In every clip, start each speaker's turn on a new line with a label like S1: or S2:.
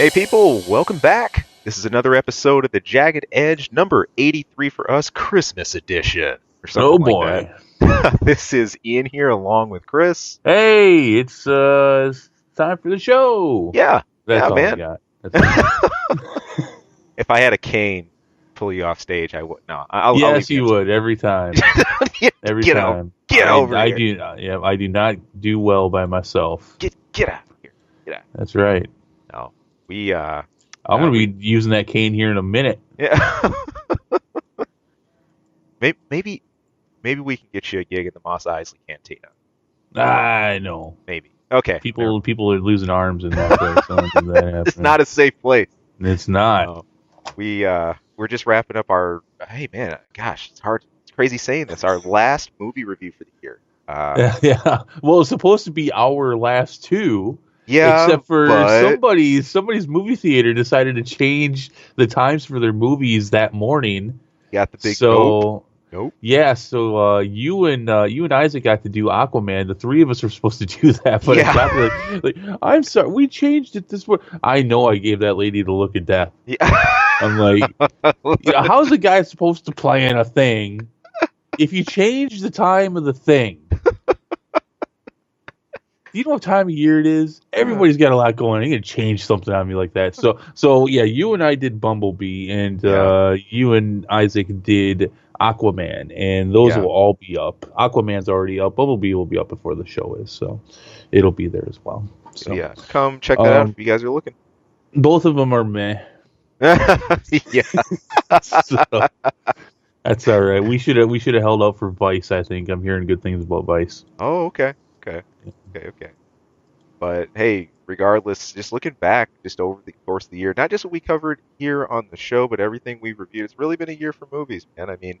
S1: Hey people, welcome back. This is another episode of the Jagged Edge, number 83 for us, Christmas edition, or something like
S2: boy.
S1: that. This is Ian here along with Chris.
S2: Hey, it's time for the show.
S1: Yeah,
S2: That's all
S1: man.
S2: I got. That's
S1: If I had a cane pull you off stage, I would. No, I'll
S2: yes,
S1: leave
S2: you would every time. Every
S1: Get
S2: time.
S1: Get over
S2: I
S1: here.
S2: I do not do well by myself.
S1: Get out of here. Get out.
S2: That's right.
S1: No,
S2: I'm gonna be using that cane here in a minute.
S1: Yeah. maybe we can get you a gig at the Mos Eisley Cantina.
S2: I know.
S1: Maybe. Okay.
S2: People are losing arms in that place. I don't think that happening.
S1: It's not a safe place.
S2: It's not.
S1: We're just wrapping up our. Hey man, gosh, it's hard. It's crazy saying this. Our last movie review for the year.
S2: Yeah. Well, it's supposed to be our last two.
S1: Yeah.
S2: Except for somebody's movie theater decided to change the times for their movies that morning.
S1: Got the big
S2: Nope. Yeah, so you and Isaac got to do Aquaman. The three of us were supposed to do that, but it got to like, I'm sorry, we changed it this morning. I know I gave that lady the look of death.
S1: Yeah.
S2: I'm like, how's a guy supposed to plan a thing if you change the time of the thing? Do you know what time of year it is? Everybody's got a lot going on. You're going to change something on me like that. So yeah, you and I did Bumblebee, and you and Isaac did Aquaman, and those will all be up. Aquaman's already up. Bumblebee will be up before the show is, so it'll be there as well. So
S1: yeah, come check that out if you guys are looking.
S2: Both of them are meh.
S1: Yeah.
S2: So, that's all right. We should have held out for Vice. I think I'm hearing good things about Vice.
S1: Oh, okay. But hey, regardless, just looking back, just over the course of the year, not just what we covered here on the show, but everything we've reviewed, it's really been a year for movies, man. I mean,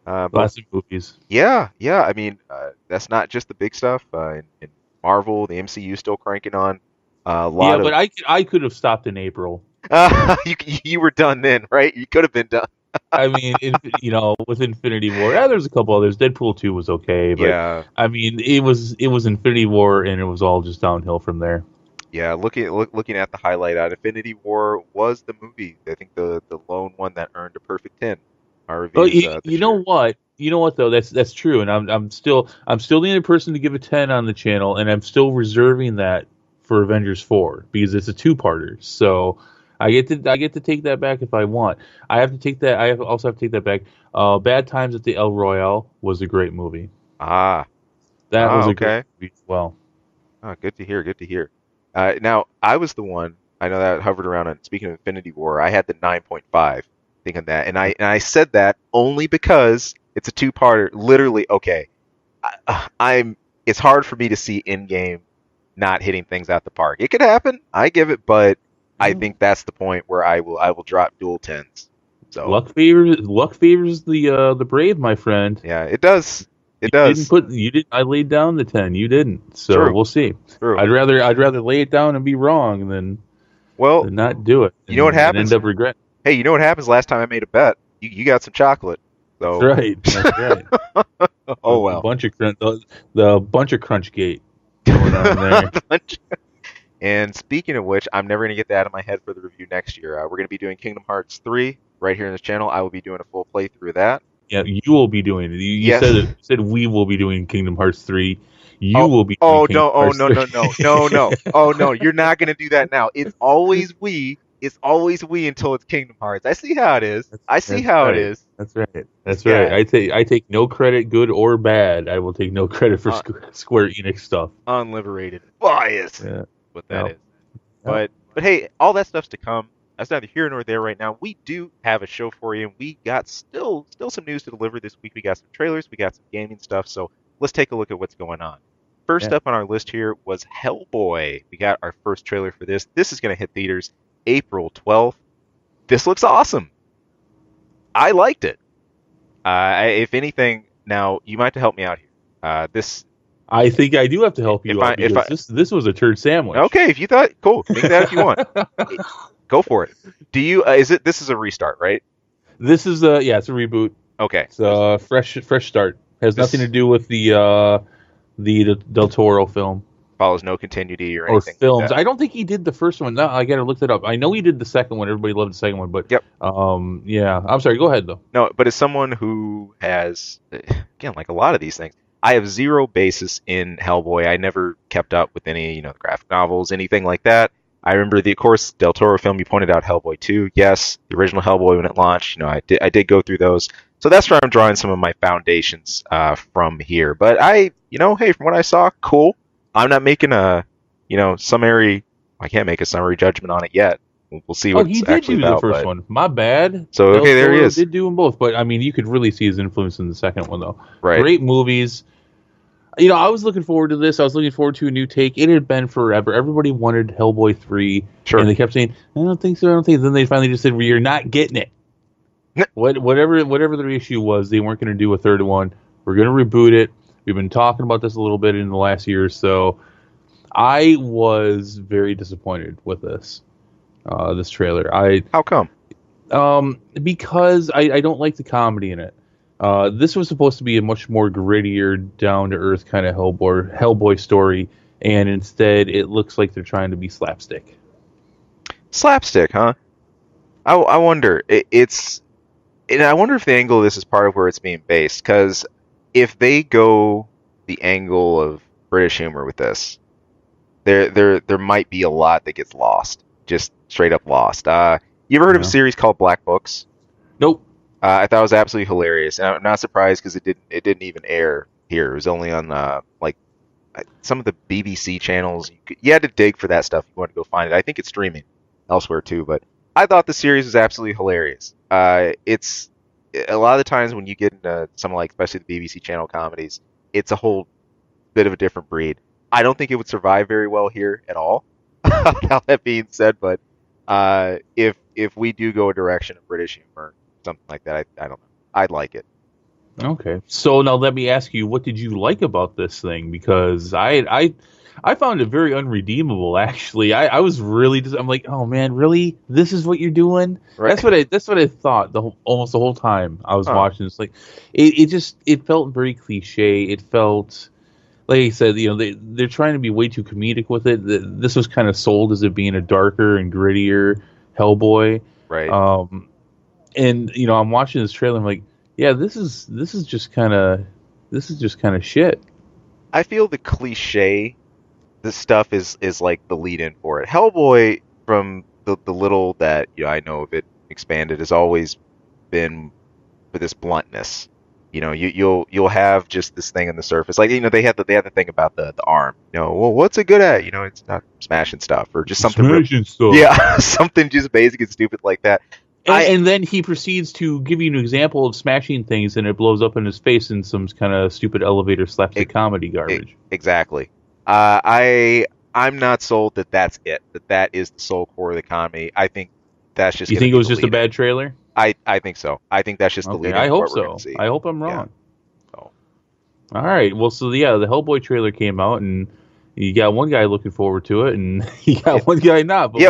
S2: lots of movies.
S1: Yeah. I mean, that's not just the big stuff. In Marvel, the MCU still cranking on.
S2: But I could have stopped in April.
S1: You were done then, right? You could have been done.
S2: I mean, with Infinity War, there's a couple others. Deadpool 2 was okay, but
S1: yeah.
S2: I mean, it was Infinity War, and it was all just downhill from there.
S1: Yeah, looking at the highlight out, Infinity War was the movie. I think the lone one that earned a perfect 10. Our reviews,
S2: you know what? You know what though? That's true, and I'm still the only person to give a 10 on the channel, and I'm still reserving that for Avengers 4 because it's a two-parter. So. I get to take that back if I want. I have to take that. I also have to take that back. Bad Times at the El Royale was a great movie.
S1: That
S2: was a great movie as well.
S1: Good to hear. Now I was the one. I know that hovered around on. Speaking of Infinity War, I had the 9.5. Thinking that, and I said that only because it's a two-parter. Literally, okay. It's hard for me to see Endgame not hitting things out the park. It could happen. I give it, but. I think that's the point where I will drop dual 10s. So
S2: luck favors the brave, my friend.
S1: Yeah, it does. It
S2: does. You didn't. I laid down the 10. You didn't. So
S1: True.
S2: We'll see.
S1: True.
S2: I'd rather lay it down and be wrong than not do it.
S1: You know what happens?
S2: And end up regretting.
S1: Hey, you know what happens? Last time I made a bet, you got some chocolate. So.
S2: That's right.
S1: Oh well.
S2: The bunch of crunch gate going on there.
S1: And speaking of which, I'm never going to get that out of my head for the review next year. We're going to be doing Kingdom Hearts 3 right here in this channel. I will be doing a full playthrough of that.
S2: Yeah, you will be doing it. You said we will be doing Kingdom Hearts 3. You will be
S1: doing
S2: Kingdom Hearts 3.
S1: No. Oh, no, you're not going to do that now. It's always we. It's always we until it's Kingdom Hearts. I see how it is. It is.
S2: That's right. That's right. I take no credit, good or bad. I will take no credit for SquareEnix stuff.
S1: Unliberated bias. Yeah. What that is. But hey, all that stuff's to come. That's neither here nor there right now. We do have a show for you, and we got still some news to deliver this week. We got some trailers, we got some gaming stuff, so let's take a look at what's going on. First up on our list here was Hellboy. We got our first trailer for this. This is going to hit theaters April 12th. This looks awesome. I liked it. If anything, now you might have to help me out here.
S2: I think I do have to help you out because this was a turd sandwich.
S1: Okay, if you thought, cool, make that if you want. Go for it. Do you? This is a restart, right?
S2: This is it's a reboot.
S1: Okay,
S2: it's a fresh start. Has nothing to do with the Del Toro film.
S1: follows no continuity or
S2: or
S1: anything
S2: films.
S1: like that.
S2: I don't think he did the first one. No, I gotta look that up. I know he did the second one. Everybody loved the second one, but
S1: Yep.
S2: yeah. I'm sorry. Go ahead though.
S1: No, but as someone who has, again, like a lot of these things, I have zero basis in Hellboy. I never kept up with any, graphic novels, anything like that. I remember of course, Del Toro film. You pointed out Hellboy 2. Yes, the original Hellboy when it launched. I did go through those. So that's where I'm drawing some of my foundations from here. But hey, from what I saw, cool. I'm not making summary. I can't make a summary judgment on it yet. We'll see what
S2: he
S1: it's
S2: did
S1: actually
S2: do
S1: about.
S2: The first one. My bad.
S1: So okay, there he is.
S2: Did do them both, but I mean, you could really see his influence in the second one, though.
S1: Right.
S2: Great movies. I was looking forward to this. I was looking forward to a new take. It had been forever. Everybody wanted Hellboy 3.
S1: Sure.
S2: And they kept saying, I don't think so, I don't think so. Then they finally just said, well, you're not getting it. Whatever the issue was, they weren't going to do a third one. We're going to reboot it. We've been talking about this a little bit in the last year or so. I was very disappointed with this trailer.
S1: How come?
S2: Because I don't like the comedy in it. This was supposed to be a much more grittier, down-to-earth kind of Hellboy story, and instead it looks like they're trying to be slapstick.
S1: Slapstick, huh? I wonder. I wonder if the angle of this is part of where it's being based, because if they go the angle of British humor with this, there might be a lot that gets lost, just straight up lost. You ever heard of a series called Black Books?
S2: Nope.
S1: I thought it was absolutely hilarious, and I'm not surprised because it didn't even air here. It was only on some of the BBC channels. You had to dig for that stuff if you wanted to go find it. I think it's streaming elsewhere too, but I thought the series was absolutely hilarious. It's a lot of the times when you get into some especially the BBC channel comedies, it's a whole bit of a different breed. I don't think it would survive very well here at all. Now that being said, but if we do go a direction of British humor, something like that, I don't know. I'd like it.
S2: Okay. So now let me ask you, what did you like about this thing? Because I found it very unredeemable, actually. I was really I'm like, oh man, really? This is what you're doing? Right. That's what I thought almost the whole time I was watching. It's like it felt very cliche. It felt, like I said, they're trying to be way too comedic with it. This was kind of sold as it being a darker and grittier Hellboy.
S1: Right.
S2: And I'm watching this trailer. I'm like, yeah, this is just kind of shit.
S1: I feel the cliche, the stuff is like the lead in for it. Hellboy, from the little that I know of it expanded, has always been with this bluntness. You'll have just this thing on the surface, like they had the thing about the arm. Well, what's it good at? It's not smashing stuff or just something.
S2: Smashing stuff.
S1: Yeah, something just basic and stupid like that.
S2: And then he proceeds to give you an example of smashing things, and it blows up in his face in some kind of stupid elevator slapstick comedy garbage.
S1: Exactly. I'm not sold that that's it. That is the sole core of the comedy. I think that's just.
S2: You think it was just a bad trailer?
S1: I think so. I think that's just the lead.
S2: I hope so. I hope I'm wrong. Yeah. Oh. All right. Well, so the Hellboy trailer came out, and you got one guy looking forward to it, and you got one guy not. But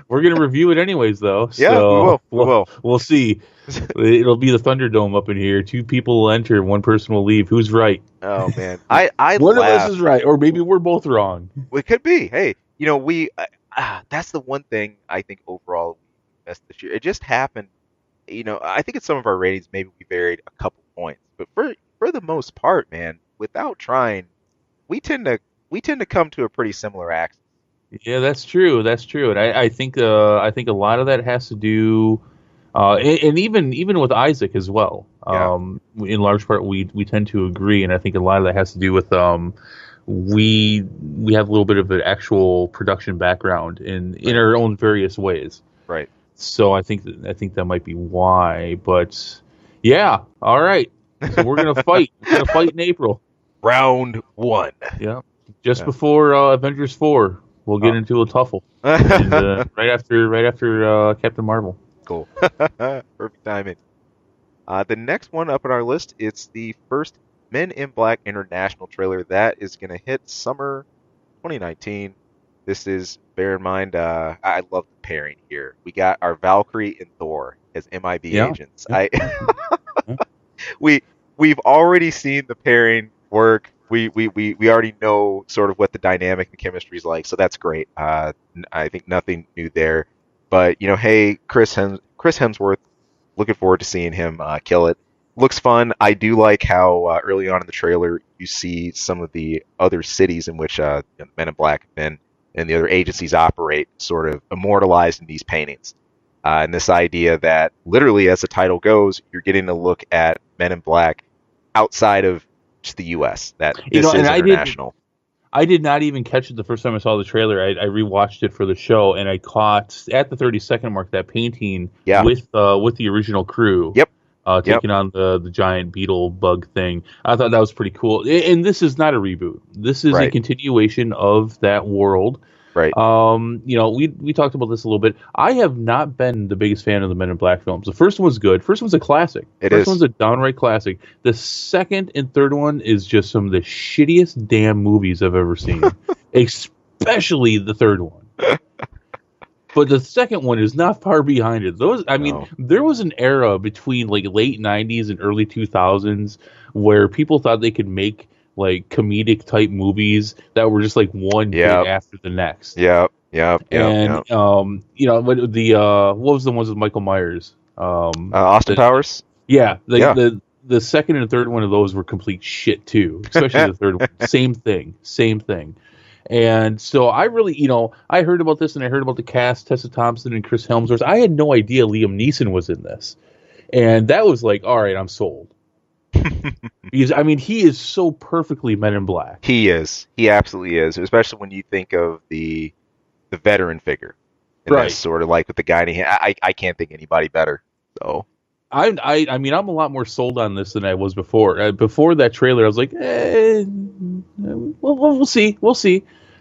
S2: we're gonna review it anyways, though.
S1: Yeah,
S2: so
S1: we will.
S2: We'll see. It'll be the Thunderdome up in here. 2 people will enter, 1 person will leave. Who's right?
S1: Oh man, I
S2: one of us is right, or maybe we're both wrong.
S1: It could be. Hey, we that's the one thing I think overall we missed this year. It just happened. I think in some of our ratings maybe we varied a couple points, but for the most part, man, without trying, we tend to come to a pretty similar axis.
S2: Yeah, that's true. And I think a lot of that has to do, and even with Isaac as well. In large part, we tend to agree, and I think a lot of that has to do with we have a little bit of an actual production background in our own various ways.
S1: Right.
S2: So I think that might be why. But yeah, all right. So we're gonna fight. We're gonna fight in April.
S1: Round 1.
S2: Yeah, just before Avengers 4. We'll get into a tuffle and, right after Captain Marvel.
S1: Cool. Perfect timing. The next one up on our list, it's the first Men in Black International trailer that is going to hit summer 2019. This is, bear in mind, I love the pairing here. We got our Valkyrie and Thor as MIB agents. Yeah. We've already seen the pairing work we already know sort of what the dynamic and chemistry is like, so that's great. I think nothing new there. But hey, Chris Hemsworth, looking forward to seeing him kill it. Looks fun. I do like how early on in the trailer you see some of the other cities in which Men in Black have been and the other agencies operate, sort of immortalized in these paintings. And this idea that literally, as the title goes, you're getting a look at Men in Black outside of just the U.S. That this is international.
S2: I did not even catch it the first time I saw the trailer. I rewatched it for the show, and I caught at the 30-second mark that painting with the original crew.
S1: Yep.
S2: Taking on the giant beetle bug thing. I thought that was pretty cool. And this is not a reboot. This is a continuation of that world.
S1: Right.
S2: We talked about this a little bit. I have not been the biggest fan of the Men in Black films. The first one was good. First one's a classic. First one's a downright classic. The second and third one is just some of the shittiest damn movies I've ever seen. Especially the third one. But the second one is not far behind it. There was an era between like late 90s and early 2000s where people thought they could make like comedic type movies that were just like one bit after the next.
S1: What
S2: was the ones with Michael Myers?
S1: Austin Powers?
S2: Yeah. The second and third one of those were complete shit too. Especially the third one. Same thing. And so I really, I heard about this and I heard about the cast, Tessa Thompson and Chris Hemsworth. I had no idea Liam Neeson was in this. And that was like, all right, I'm sold. Because, he is so perfectly Men in Black.
S1: He is. He absolutely is. Especially when you think of the veteran figure. And that's sort of like with the guy in hand. I can't think anybody better. So
S2: I'm a lot more sold on this than I was before. Before that trailer, I was like, we'll see.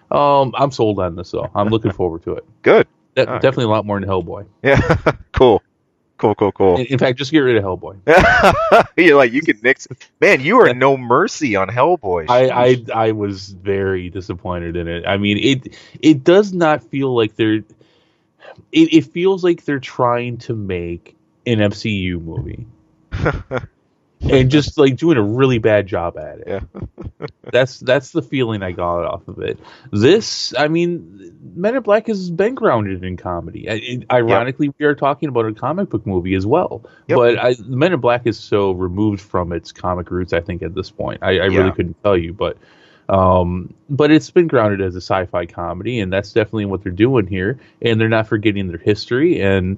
S2: I'm sold on this, though. I'm looking forward to it.
S1: Good.
S2: Definitely a lot more than Hellboy.
S1: Yeah. Cool.
S2: In fact, just get rid of Hellboy.
S1: You're like, you can nix. Man, you are no mercy on Hellboy.
S2: I was very disappointed in it. It does not feel like they're. It feels like they're trying to make an MCU movie. And just like doing a really bad job at it.
S1: Yeah.
S2: That's the feeling I got off of it. This, Men in Black has been grounded in comedy. Ironically, we are talking about a comic book movie as well. Yep. But Men in Black is so removed from its comic roots, I think, at this point. I really couldn't tell you, but it's been grounded as a sci-fi comedy, and that's definitely what they're doing here. And they're not forgetting their history. And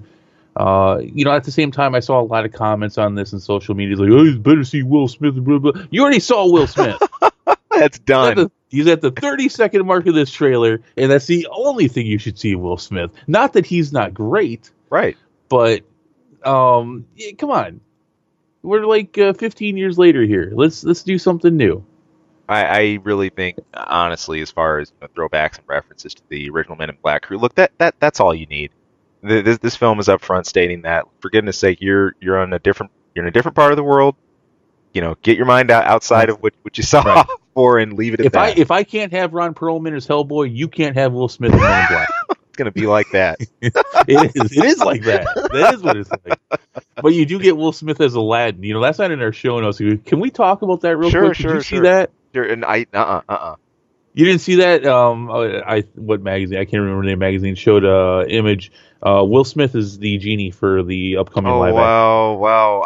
S2: at the same time, I saw a lot of comments on this in social media, like, "Oh, you better see Will Smith." Blah, blah. You already saw Will Smith.
S1: That's done.
S2: He's at the 30-second mark of this trailer, and that's the only thing you should see Will Smith. Not that he's not great,
S1: right?
S2: But come on, we're like 15 years later here. Let's do something new.
S1: I really think, honestly, as far as throwbacks and references to the original Men in Black crew, look, that's all you need. This film is upfront stating that, for goodness sake, you're in a different part of the world. Get your mind outside of what you saw before and leave it at that.
S2: If I can't have Ron Perlman as Hellboy, you can't have Will Smith as Men in Black.
S1: It's gonna be like that.
S2: It is like that. That is what it's like. But you do get Will Smith as Aladdin. That's not in our show notes. Can we talk about that real quick? Did you see that?
S1: Sure. And
S2: You didn't see that? What magazine? I can't remember the name. Magazine showed image. Will Smith is the genie for the upcoming live action.
S1: Wow!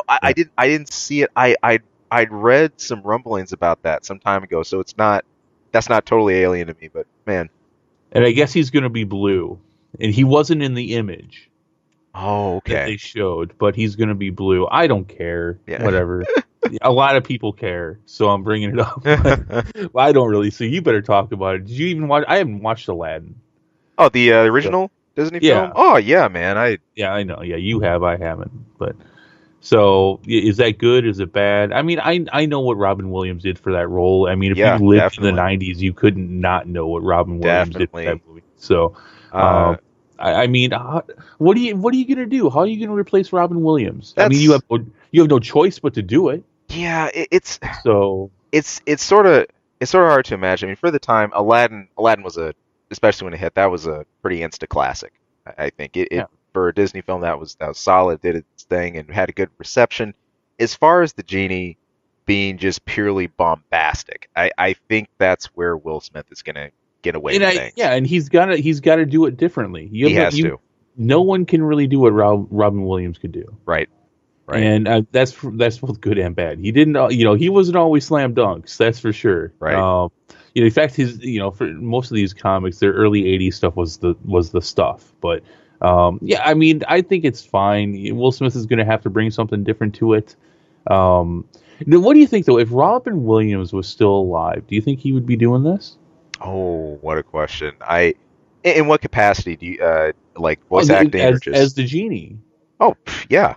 S1: I didn't see it. I'd read some rumblings about that some time ago, so that's not totally alien to me. But man,
S2: and I guess he's going to be blue, and he wasn't in the image.
S1: Oh, okay.
S2: That they showed, but he's going to be blue. I don't care. Yeah. Whatever. A lot of people care, so I'm bringing it up. Well, I don't really. So you better talk about it. Did you even watch? I haven't watched Aladdin.
S1: Oh, the original Disney film? Oh, yeah, man.
S2: I know. Yeah, you have. I haven't. But so is that good? Is it bad? I know what Robin Williams did for that role. If you lived in the 90s, you couldn't not know what Robin Williams did for that movie. So, what are you gonna do? How are you gonna replace Robin Williams? You have no choice but to do it.
S1: Yeah, it's sort of hard to imagine. For the time, Aladdin was especially when it hit, that was a pretty instant classic. I think it for a Disney film that was solid, did its thing, and had a good reception. As far as the genie, being just purely bombastic. I think that's where Will Smith is going to get away with things.
S2: Yeah, and he's got to do it differently.
S1: He has to.
S2: No one can really do what Robin Williams could do.
S1: Right.
S2: And that's both good and bad. He didn't, he wasn't always slam dunks. That's for sure.
S1: Right.
S2: In fact, his, for most of these comics, their early '80s stuff was the stuff. But I mean, I think it's fine. Will Smith is going to have to bring something different to it. Now, what do you think though? If Robin Williams was still alive, do you think he would be doing this?
S1: Oh, what a question! In what capacity do you like voice acting
S2: as the genie?
S1: Oh, yeah.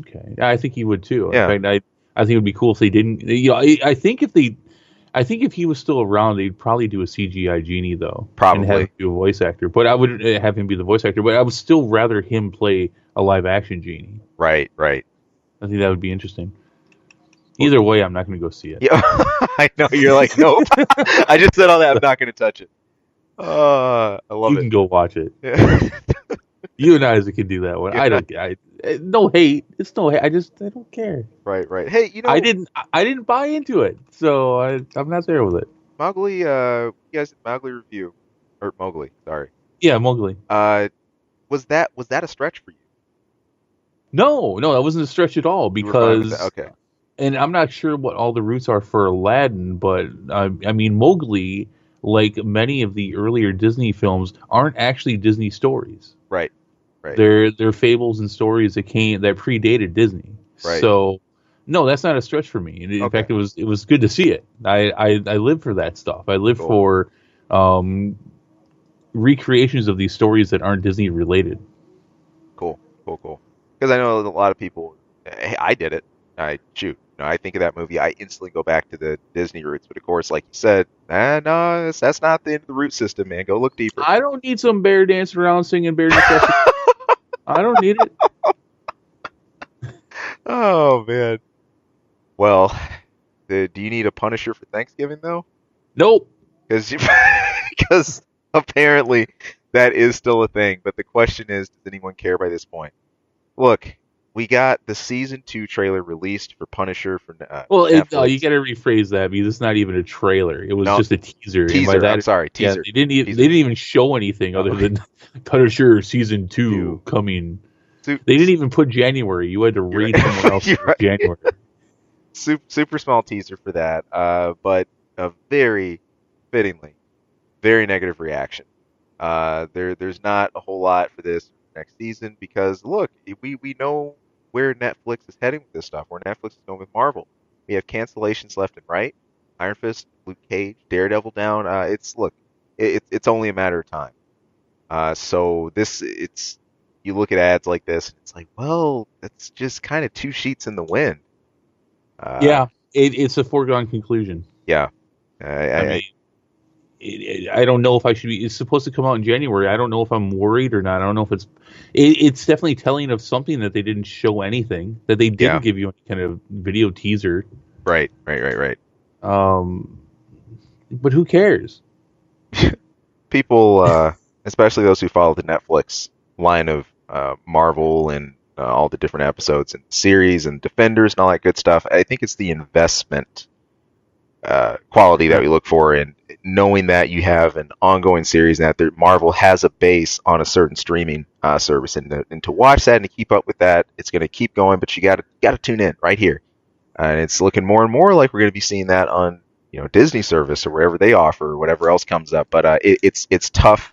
S2: Okay, I think he would too.
S1: Yeah.
S2: In fact, I think it would be cool if they didn't. I think if he was still around, they'd probably do a CGI genie though,
S1: probably,
S2: and have him be a voice actor. But I would have him be the voice actor. But I would still rather him play a live action genie.
S1: Right.
S2: I think that would be interesting. Either way, I'm not going to go see it.
S1: Yeah, I know you're like, nope. I just said all that. I'm not going to touch it. I love it.
S2: You can go watch it.
S1: Yeah.
S2: You and Isaac can do that one. Yeah. No hate. It's no hate. I don't care.
S1: Right. Hey,
S2: I didn't buy into it, so I'm not there with it.
S1: Mowgli, you guys, Mowgli review, or Mowgli, sorry.
S2: Yeah, Mowgli.
S1: Was that a stretch for you?
S2: No, that wasn't a stretch at all because.
S1: Okay.
S2: And I'm not sure what all the roots are for Aladdin, but I mean Mowgli, like many of the earlier Disney films, aren't actually Disney stories.
S1: Right.
S2: They're fables and stories that predated Disney.
S1: Right.
S2: So, no, that's not a stretch for me. In fact, it was good to see it. I live for that stuff. I live for recreations of these stories that aren't Disney related.
S1: Cool. Because I know a lot of people. I did it. I think of that movie, I instantly go back to the Disney roots. But of course, like you said, no, that's not the end of the root system, man. Go look deeper.
S2: I don't need some bear dancing around singing bear dance. I don't need it.
S1: Oh, man. Well, do you need a Punisher for Thanksgiving, though?
S2: Nope.
S1: Because apparently that is still a thing. But the question is, does anyone care by this point? Look, we got the season 2 trailer released for Punisher for Netflix.
S2: You got to rephrase that because it's not even a trailer. It was just a teaser.
S1: I'm sorry, teaser.
S2: Yeah, they didn't even show anything other than Punisher season 2 coming. They didn't even put January. You had to read somewhere else for January.
S1: Super small teaser for that, but a very fittingly very negative reaction. There's not a whole lot for this next season because look, we know where Netflix is heading with this stuff. Where Netflix is going with Marvel. We have cancellations left and right. Iron Fist, Luke Cage, Daredevil down. It's only a matter of time. So you look at ads like this, and it's like, well, it's just kind of two sheets in the wind.
S2: It's a foregone conclusion.
S1: Yeah.
S2: I don't know if I should be. It's supposed to come out in January. I don't know if I'm worried or not. I don't know if it's definitely telling of something that they didn't show anything, that they didn't give you any kind of video teaser.
S1: Right.
S2: But who cares?
S1: People, especially those who follow the Netflix line of Marvel and all the different episodes and series and Defenders and all that good stuff. I think it's the investment quality that we look for in knowing that you have an ongoing series and that Marvel has a base on a certain streaming service, and to watch that and to keep up with that, it's going to keep going. But you got to tune in right here, and it's looking more and more like we're going to be seeing that on Disney service or wherever they offer or whatever else comes up. But it's tough.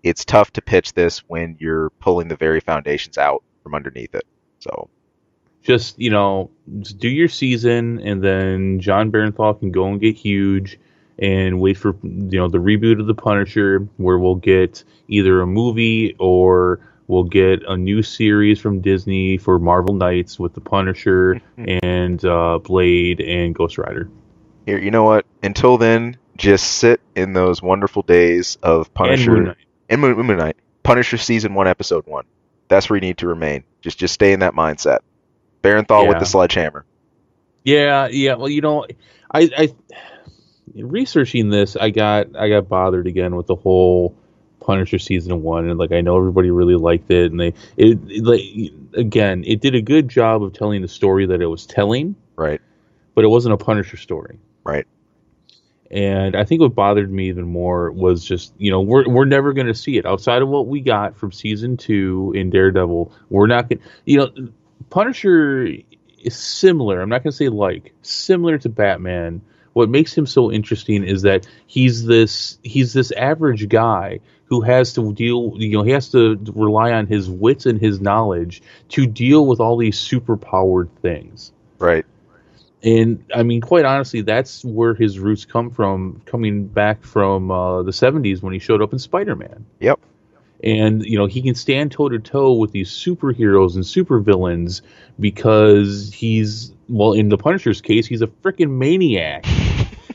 S1: It's tough to pitch this when you're pulling the very foundations out from underneath it. So
S2: just do your season, and then John Barenthal can go and get huge, and wait for the reboot of the Punisher, where we'll get either a movie or we'll get a new series from Disney for Marvel Knights with the Punisher and Blade and Ghost Rider.
S1: Here, you know what? Until then, just sit in those wonderful days of Punisher and Moon Knight. Punisher season 1, episode 1. That's where you need to remain. Just stay in that mindset. Barenthal with the sledgehammer. Yeah.
S2: Well, I researching this, I got bothered again with the whole Punisher season 1, and I know everybody really liked it, and it did a good job of telling the story that it was telling.
S1: Right.
S2: but it wasn't a Punisher story.
S1: Right.
S2: And I think what bothered me even more was just, we're never going to see it outside of what we got from season 2 in Daredevil. We're not going to, Punisher is similar. I'm not going to say similar to Batman. What makes him so interesting is that he's this average guy who has to he has to rely on his wits and his knowledge to deal with all these superpowered things.
S1: Right.
S2: And I mean, quite honestly, that's where his roots come from, coming back from the 70s when he showed up in Spider-Man.
S1: Yep.
S2: And, he can stand toe-to-toe with these superheroes and supervillains because in the Punisher's case, he's a freaking maniac.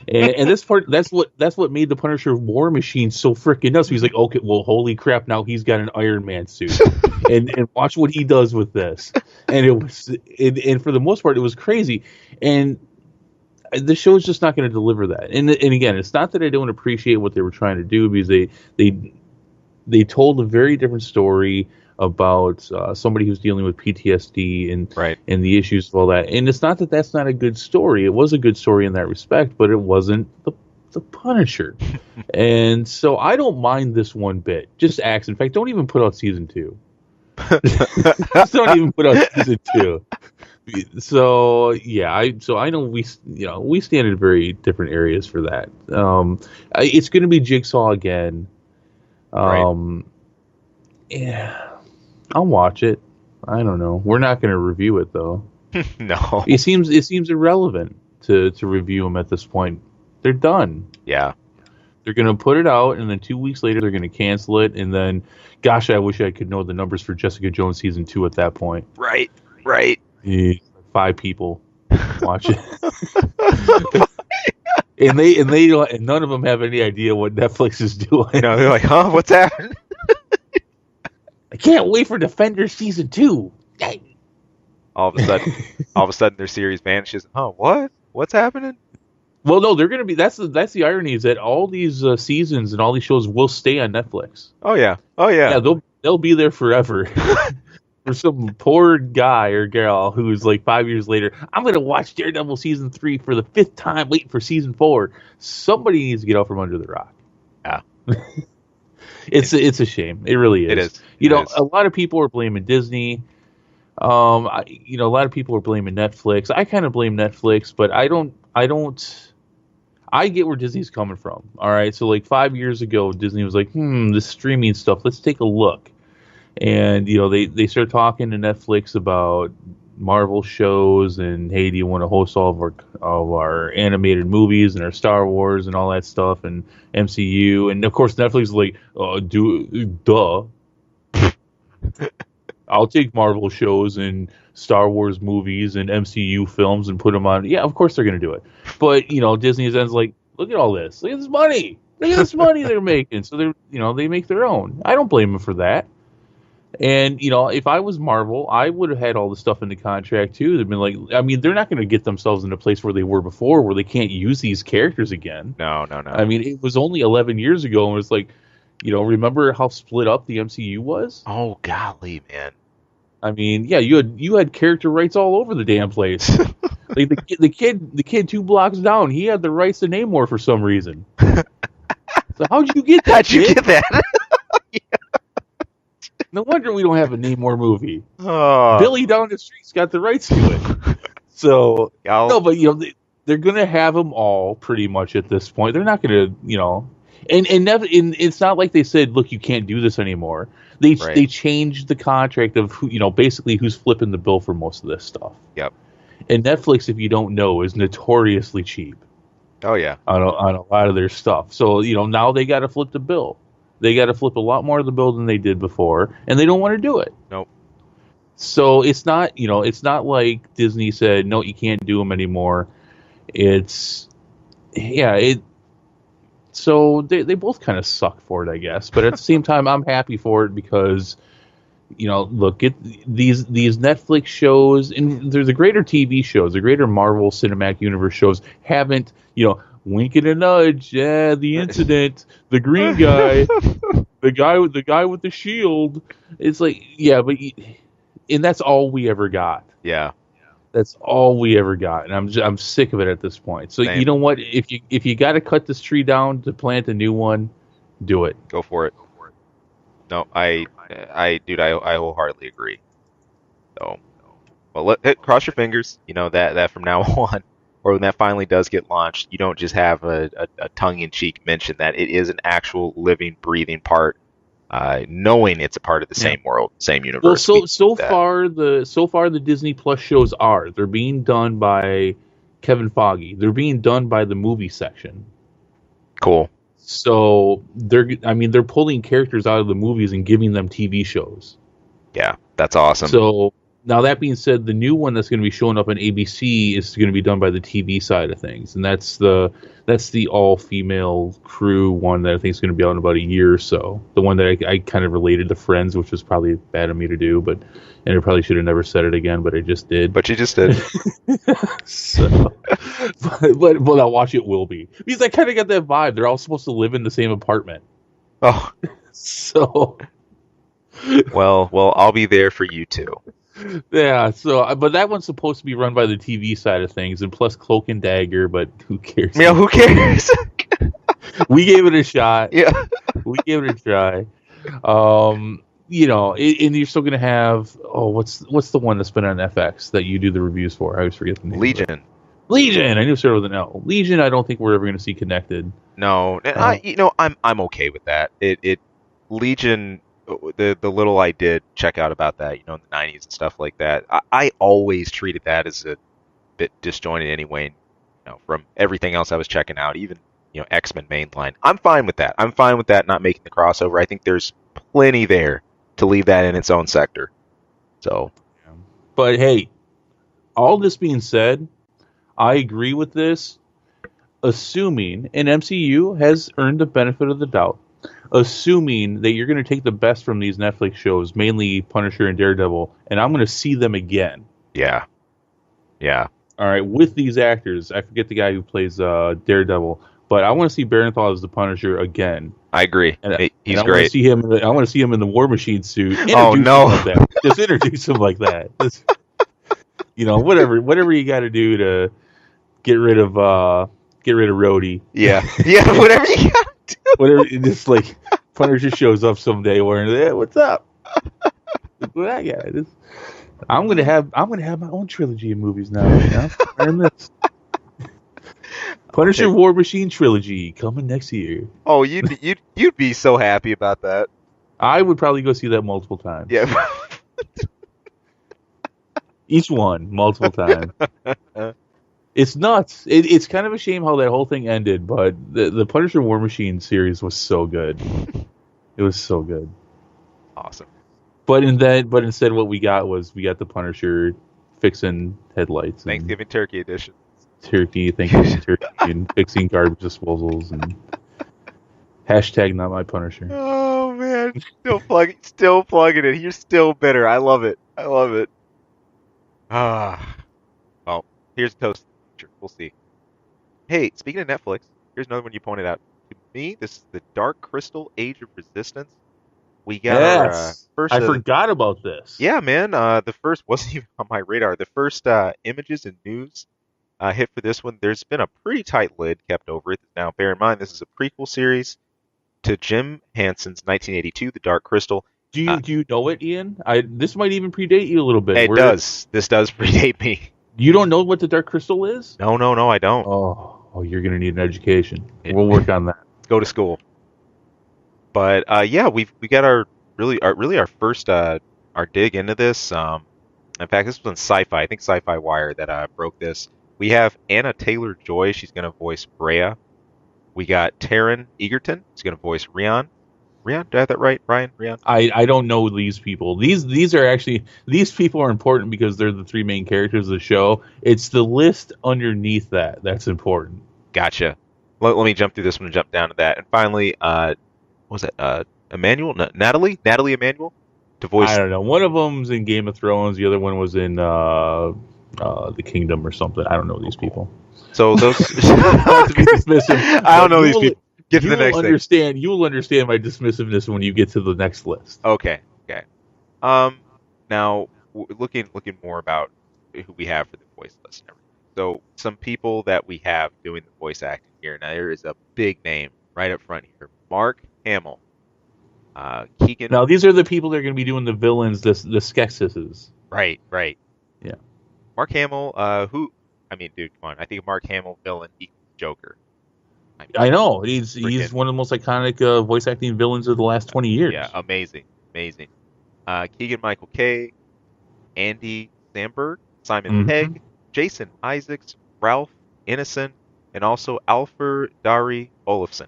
S2: and that's what made the Punisher War Machine so freaking nuts. He's like, okay, well, holy crap, now he's got an Iron Man suit. and watch what he does with this. And and for the most part, it was crazy. And the show's just not going to deliver that. And again, it's not that I don't appreciate what they were trying to do, because they told a very different story about somebody who's dealing with PTSD and the issues of all that. And it's not that that's not a good story. It was a good story in that respect, but it wasn't the Punisher. And so I don't mind this one bit. Just axe. In fact, don't even put out season 2. Just don't even put out season 2. So yeah, I know we stand in very different areas for that. It's going to be Jigsaw again. Yeah, I'll watch it. I don't know. We're not going to review it though.
S1: No,
S2: it seems irrelevant to review them at this point. They're done.
S1: Yeah,
S2: they're going to put it out, and then 2 weeks later they're going to cancel it, and then, gosh, I wish I could know the numbers for Jessica Jones season 2 at that point.
S1: Right.
S2: 5 people watch it. and none of them have any idea what Netflix is doing.
S1: They're like, huh, what's happening?
S2: I can't wait for Defenders season 2. Dang.
S1: All of a sudden their series vanishes. Oh, what? What's happening?
S2: Well, no, they're going to be. That's the irony, is that all these seasons and all these shows will stay on Netflix.
S1: Oh yeah. Yeah,
S2: they'll be there forever. For some poor guy or girl who's like 5 years later, I'm going to watch Daredevil season 3 for the 5th time, waiting for season 4. Somebody needs to get out from under the rock.
S1: Yeah.
S2: It's a shame. It really is.
S1: It is.
S2: A lot of people are blaming Disney. A lot of people are blaming Netflix. I kind of blame Netflix, but I don't. I get where Disney's coming from. All right, so like 5 years ago, Disney was like, this streaming stuff. Let's take a look. And they start talking to Netflix about Marvel shows, and hey, do you want to host all of our animated movies and our Star Wars and all that stuff, and MCU, and of course Netflix is like, duh. I'll take Marvel shows and Star Wars movies and MCU films and put them on. Yeah, of course they're going to do it. But, Disney's ends like, look at all this. Look at this money. Look at this money they're making. So they make their own. I don't blame them for that. And, if I was Marvel, I would have had all the stuff in the contract too. They've been like, I mean, they're not going to get themselves in a place where they were before, where they can't use these characters again.
S1: No.
S2: I mean, it was only 11 years ago, and it was like, remember how split up the MCU was?
S1: Oh, golly, man.
S2: I mean, yeah, you had character rights all over the damn place. Like the kid 2 blocks down, he had the rights to Namor for some reason. So how'd you get that?
S1: How'd you get that?
S2: Yeah. No wonder we don't have a Namor movie. Billy down the street's got the rights to it. So no, but they're gonna have them all pretty much at this point. They're not gonna, and it's not like they said, look, you can't do this anymore. They changed the contract of who, basically who's flipping the bill for most of this stuff.
S1: Yep.
S2: And Netflix, if you don't know, is notoriously cheap.
S1: Oh yeah.
S2: On a lot of their stuff. So now they got to flip the bill. They got to flip a lot more of the bill than they did before, and they don't want to do it.
S1: Nope.
S2: So it's not like Disney said, no, you can't do them anymore. So they both kind of suck for it, I guess. But at the same time, I'm happy for it because, look, these Netflix shows, and they're the greater TV shows, the greater Marvel Cinematic Universe shows haven't, wink and a nudge, yeah, the incident, the green guy, the guy with the shield. It's like, yeah, and that's all we ever got.
S1: Yeah.
S2: That's all we ever got, and I'm sick of it at this point. So
S1: Same.
S2: you know what? If you got to cut this tree down to plant a new one, do it.
S1: Go for it. No, dude, I wholeheartedly agree. So, well, cross your fingers. You know that from now on, or when that finally does get launched, you don't just have a tongue-in-cheek mention that it is an actual living, breathing part, knowing it's a part of the same world, same universe.
S2: Well, so far the Disney Plus shows they're being done by Kevin Feige. They're being done by the movie section.
S1: Cool.
S2: So they're pulling characters out of the movies and giving them TV shows.
S1: Yeah, that's awesome.
S2: So now that being said, the new one that's going to be showing up on ABC is going to be done by the TV side of things, and that's the all-female crew one that I think is going to be out in about a year or so. The one that I kind of related to Friends, which was probably bad of me to do, and I probably should have never said it again, but I just did.
S1: But you just did.
S2: So, but I'll watch it. Will be because I kind of got that vibe. They're all supposed to live in the same apartment.
S1: Oh,
S2: so.
S1: Well, I'll be there for you too.
S2: Yeah, so but that one's supposed to be run by the TV side of things, and plus Cloak and Dagger, but who cares?
S1: Yeah, who cares?
S2: We gave it a shot.
S1: Yeah,
S2: we gave it a try. You know, and you're still gonna have what's the one that's been on FX that you do the reviews for? I always forget the name.
S1: Legion.
S2: Legion. I knew it started with an L. Legion. I don't think we're ever gonna see connected.
S1: No, and I'm okay with that. Legion. The little I did check out about that, in the 90s and stuff like that, I always treated that as a bit disjointed anyway, from everything else I was checking out, even, X-Men mainline. I'm fine with that. I'm fine with that not making the crossover. I think there's plenty there to leave that in its own sector. So,
S2: but hey, all this being said, I agree with this, assuming an MCU has earned the benefit of the doubt. Assuming that you're going to take the best from these Netflix shows, mainly Punisher and Daredevil, and I'm going to see them again.
S1: Yeah.
S2: All right, with these actors, I forget the guy who plays Daredevil, but I want to see Barenthal as the Punisher again.
S1: I agree. He's
S2: I
S1: great.
S2: I want to see him in the War Machine suit.
S1: Oh no!
S2: Just introduce him like that. Just, whatever you got to do to get rid of Rhodey.
S1: Yeah, whatever you got.
S2: Whatever, just like Punisher shows up someday wearing it. Hey, what's up? Look what I got. I'm gonna have my own trilogy of movies now. Wearing this Punisher War Machine trilogy coming next year.
S1: Oh, you'd be so happy about that.
S2: I would probably go see that multiple times.
S1: Yeah.
S2: Each one multiple times. It's nuts. It's kind of a shame how that whole thing ended, but the Punisher War Machine series was so good. It was so good.
S1: Awesome.
S2: But instead what we got the Punisher fixing headlights.
S1: Thanksgiving Turkey edition.
S2: Thanksgiving Turkey and fixing garbage disposals and hashtag not my Punisher.
S1: Oh man. Still plugging it. You're still bitter. I love it. Well, here's a toast. We'll see. Hey, speaking of Netflix, here's another one you pointed out. To me, this is the Dark Crystal Age of Resistance. We got our first.
S2: I forgot about this.
S1: Yeah, man. The first wasn't even on my radar. The first images and news hit for this one. There's been a pretty tight lid kept over it. Now, bear in mind, this is a prequel series to Jim Henson's 1982, The Dark Crystal.
S2: Do you know it, Ian? This might even predate you a little bit.
S1: It does. This does predate me.
S2: You don't know what the Dark Crystal is?
S1: No, I don't.
S2: Oh, you're gonna need an education. We'll work on that.
S1: Go to school. But yeah, we got our first our dig into this. In fact, this was on Sci-Fi. I think Sci-Fi Wire that broke this. We have Anna Taylor-Joy. She's gonna voice Brea. We got Taron Egerton. She's gonna voice Rian. Did I have that right, Brian? Rian?
S2: I don't know these people. These people are important because they're the three main characters of the show. It's the list underneath that's important.
S1: Gotcha. Let me jump through this one and jump down to that. And finally, what was it? Emmanuel? Natalie Emmanuel to voice.
S2: I don't know. One of them's in Game of Thrones. The other one was in The Kingdom or something. I don't know these people.
S1: So those.
S2: Not to be dismissive.
S1: I don't know these people. Get to the next thing.
S2: You will understand my dismissiveness when you get to the next list.
S1: Okay. Now looking more about who we have for the voice list and everything. So some people that we have doing the voice acting here. Now there is a big name right up front here. Mark Hamill. Keegan.
S2: Now these are the people that are going to be doing the villains, the Skeksis.
S1: Right.
S2: Yeah.
S1: Mark Hamill, who, I mean, dude, come on. I think Mark Hamill villain equals Joker.
S2: I know. He's one of the most iconic voice acting villains of the last 20 years.
S1: Yeah, amazing. Keegan Michael Kay, Andy Samberg, Simon Pegg, Jason Isaacs, Ralph Ineson, and also Alfred Dari Olafsson.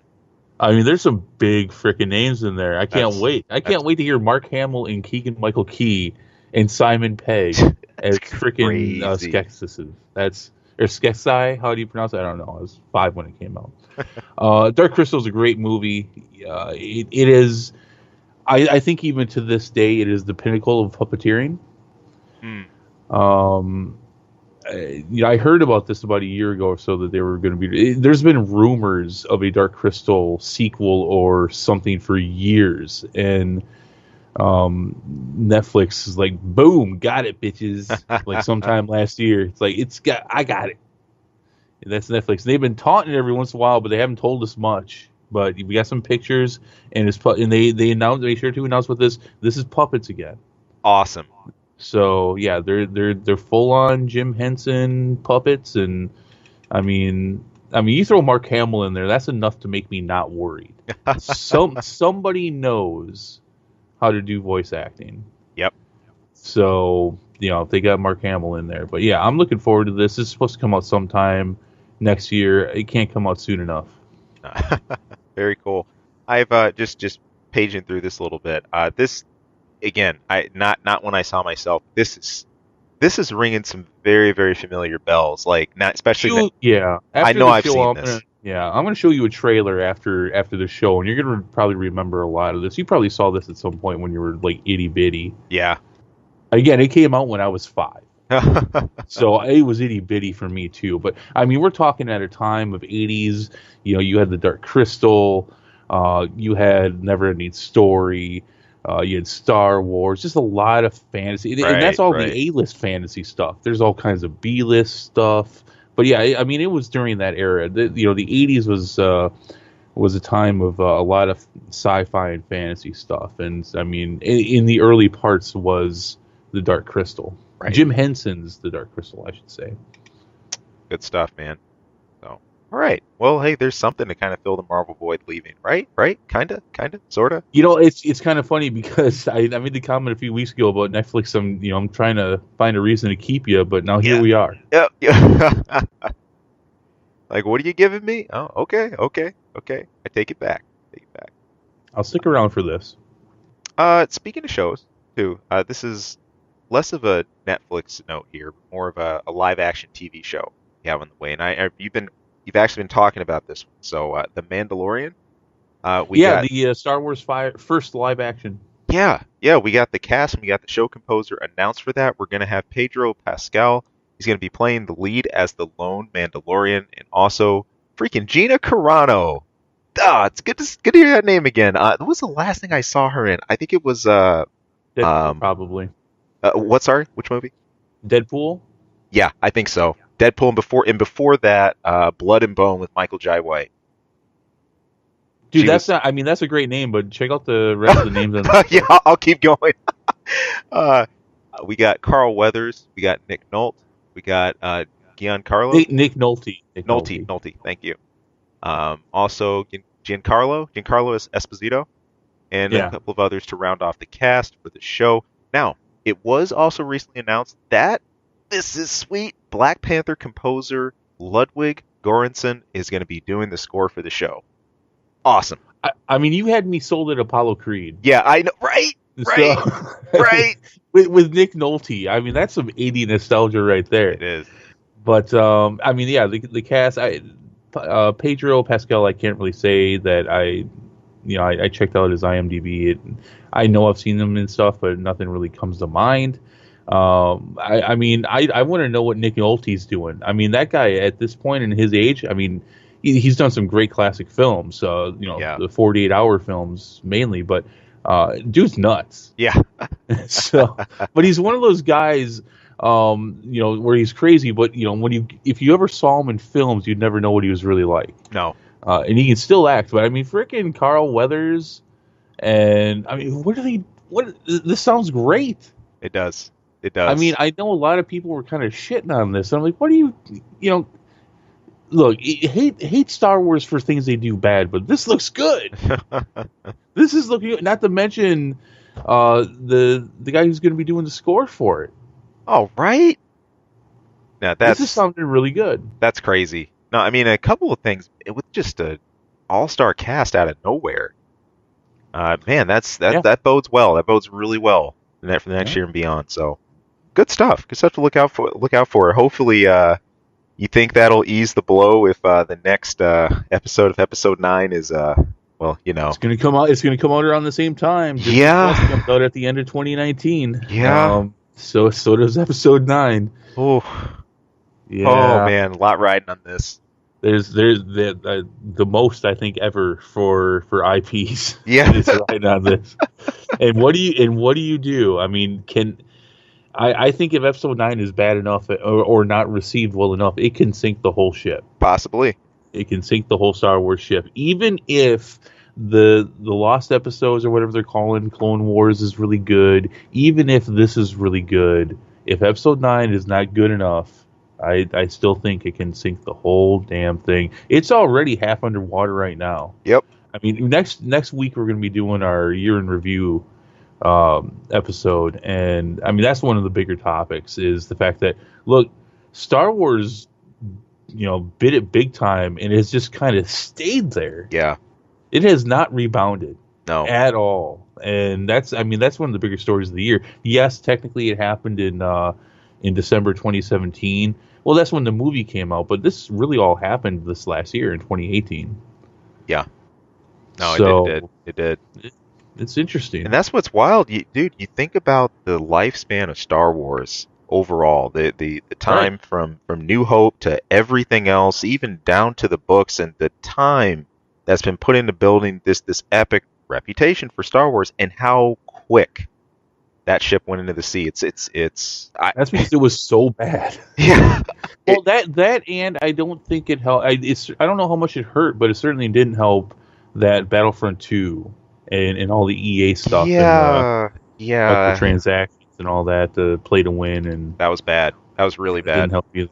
S2: I mean, there's some big freaking names in there. I can't wait. I can't wait to hear Mark Hamill and Keegan Michael Key and Simon Pegg as freaking Skeksis. Or Skeksis, how do you pronounce it? I don't know. I was 5 when it came out. Dark Crystal is a great movie. It is, I think even to this day, it is the pinnacle of puppeteering. I heard about this about a year ago or so that they were going to be. There's been rumors of a Dark Crystal sequel or something for years, and Netflix is like, boom, got it, bitches. Like sometime last year, it's like I got it. And that's Netflix. They've been taunting it every once in a while, but they haven't told us much. But we got some pictures, and they announced, they sure to announce with this is puppets again.
S1: Awesome.
S2: So yeah, they're full on Jim Henson puppets, and I mean you throw Mark Hamill in there, that's enough to make me not worried. Somebody knows how to do voice acting.
S1: Yep.
S2: So they got Mark Hamill in there, but yeah, I'm looking forward to this. It's supposed to come out sometime next year. It can't come out soon enough.
S1: Very cool. I've just paging through this a little bit. This. Again, not when I saw myself. This is ringing some very, very familiar bells. Like not especially. I know I've seen this.
S2: I'm going to show you a trailer after the show, and you're going to probably remember a lot of this. You probably saw this at some point when you were like itty bitty.
S1: Yeah.
S2: Again, it came out when I was 5, so it was itty bitty for me too. But I mean, we're talking at a time of 80s. You had the Dark Crystal. You had Never Ending Story. You had Star Wars, just a lot of fantasy, and that's all the A-list fantasy stuff. There's all kinds of B-list stuff, but yeah, I mean, it was during that era. The 80s was a time of a lot of sci-fi and fantasy stuff, and I mean, in the early parts was the Dark Crystal. Right. Jim Henson's The Dark Crystal, I should say.
S1: Good stuff, man. So, all right. Well, hey, there's something to kind of fill the Marvel void leaving, right? Kinda, sorta.
S2: It's kind of funny because I made the comment a few weeks ago about Netflix. I'm trying to find a reason to keep you, but now here we are.
S1: Yep. Like, what are you giving me? Oh, okay. I take it back.
S2: I'll stick around for this.
S1: Speaking of shows, too, this is less of a Netflix note here, but more of a live action TV show you have on the way. And you've actually been talking about this one. So, The Mandalorian.
S2: The Star Wars first live action.
S1: Yeah, we got the cast and we got the show composer announced for that. We're going to have Pedro Pascal. He's going to be playing the lead as the lone Mandalorian, and also freaking Gina Carano. It's good to hear that name again. What was the last thing I saw her in? I think it was
S2: Deadpool, probably.
S1: What? Sorry, which movie?
S2: Deadpool.
S1: Yeah, I think so. Deadpool, and before that, Blood and Bone with Michael Jai White.
S2: Dude, that's a great name, but check out the rest of the names.
S1: Yeah, I'll keep going. We got Carl Weathers. We got Nick Nolte. We got Giancarlo.
S2: Nick Nolte.
S1: Nolte. Thank you. Also, Giancarlo Esposito, and a couple of others to round off the cast for the show. Now, it was also recently announced that this is sweet. Black Panther composer Ludwig Göransson is going to be doing the score for the show. Awesome.
S2: I mean, you had me sold at Apollo Creed.
S1: Yeah, I know. Right.
S2: With Nick Nolte, I mean, that's some 80 nostalgia right there.
S1: It is.
S2: But I mean, yeah, the cast. Pedro Pascal, I can't really say that I checked out his IMDb. I know I've seen him and stuff, but nothing really comes to mind. I mean, I want to know what Nick Nolte's doing. I mean, that guy at this point in his age, I mean, he's done some great classic films. The 48-hour films mainly, but dude's nuts.
S1: Yeah.
S2: But he's one of those guys. where he's crazy, but if you ever saw him in films, you'd never know what he was really like.
S1: No.
S2: And he can still act, but I mean, frickin' Carl Weathers, and I mean, this sounds great.
S1: It does. It does.
S2: I mean, I know a lot of people were kind of shitting on this. And I'm like, what do you look, hate Star Wars for things they do bad, but this looks good. This is looking good. Not to mention the guy who's going to be doing the score for it.
S1: Oh, right. Now
S2: this is something really good.
S1: That's crazy. No, I mean, a couple of things with just an all-star cast out of nowhere. Man, that bodes well. That bodes really well for the next year and beyond. So, good stuff. Good stuff to look out for. Hopefully, you think that'll ease the blow if the next episode of Episode 9 is it's
S2: going to come out. It's going to come out around the same time.
S1: Yeah,
S2: comes out at the end of 2019.
S1: Yeah.
S2: So does Episode 9.
S1: Oh.
S2: Yeah.
S1: Oh man, a lot riding on this.
S2: There's the most I think ever for IPs.
S1: Yeah.
S2: Is riding on this. And what do you do? I mean, I think if Episode 9 is bad enough or not received well enough, it can sink the whole ship.
S1: Possibly.
S2: It can sink the whole Star Wars ship. Even if the lost episodes or whatever they're calling Clone Wars is really good, even if this is really good, if Episode 9 is not good enough, I still think it can sink the whole damn thing. It's already half underwater right now.
S1: Yep.
S2: I mean, next week we're going to be doing our year in review episode, and I mean that's one of the bigger topics is the fact that look, Star Wars, bit it big time, and it's just kind of stayed there.
S1: Yeah.
S2: It has not rebounded.
S1: No.
S2: At all. And that's one of the bigger stories of the year. Yes, technically it happened in December 2017. Well, that's when the movie came out, but this really all happened this last year in 2018.
S1: Yeah. No, it did.
S2: It's interesting.
S1: And that's what's wild, dude. You think about the lifespan of Star Wars overall, the time from New Hope to everything else, even down to the books, and the time that's been put into building this epic reputation for Star Wars, and how quick that ship went into the sea. That's
S2: because it was so bad.
S1: Yeah.
S2: Well, that and I don't think it helped. I don't know how much it hurt, but it certainly didn't help that Battlefront 2 and all the EA stuff.
S1: Yeah.
S2: And, the transactions and all that, the play to win, and
S1: that was bad. That was really bad.
S2: Didn't help either.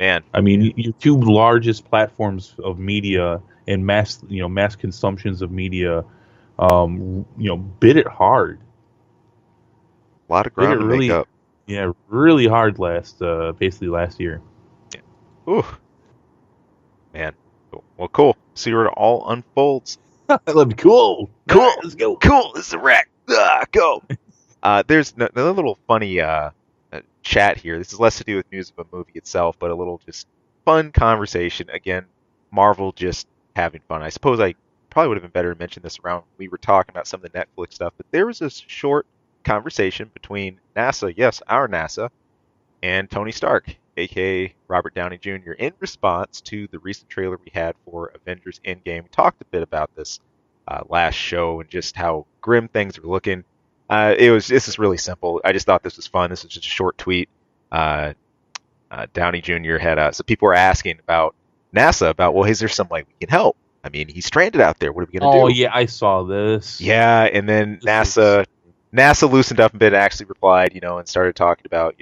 S1: Man,
S2: I mean, your two largest platforms of media and mass consumptions of media, bit it hard.
S1: A lot of ground to make up.
S2: Yeah, really hard basically last year.
S1: Yeah. Ooh. Man. Well, cool. See where it all unfolds.
S2: That'd be cool.
S1: Cool.
S2: Right, let's go.
S1: Cool. This is a wreck. Go. There's another little funny chat here. This is less to do with news of a movie itself, but a little just fun conversation. Again, Marvel just having fun. I suppose I probably would have been better to mention this around we were talking about some of the Netflix stuff, but there was this short conversation between NASA, yes, our NASA, and Tony Stark, aka Robert Downey Jr., in response to the recent trailer we had for Avengers Endgame. We talked a bit about this last show and just how grim things are looking. This is really simple. I just thought this was fun. This is just a short tweet. Downey Jr. had so people were asking about NASA about, well, is there some way we can help? I mean, he's stranded out there. What are we going to do?
S2: Oh yeah, I saw this.
S1: Yeah, and then NASA loosened up a bit, actually replied, and started talking about,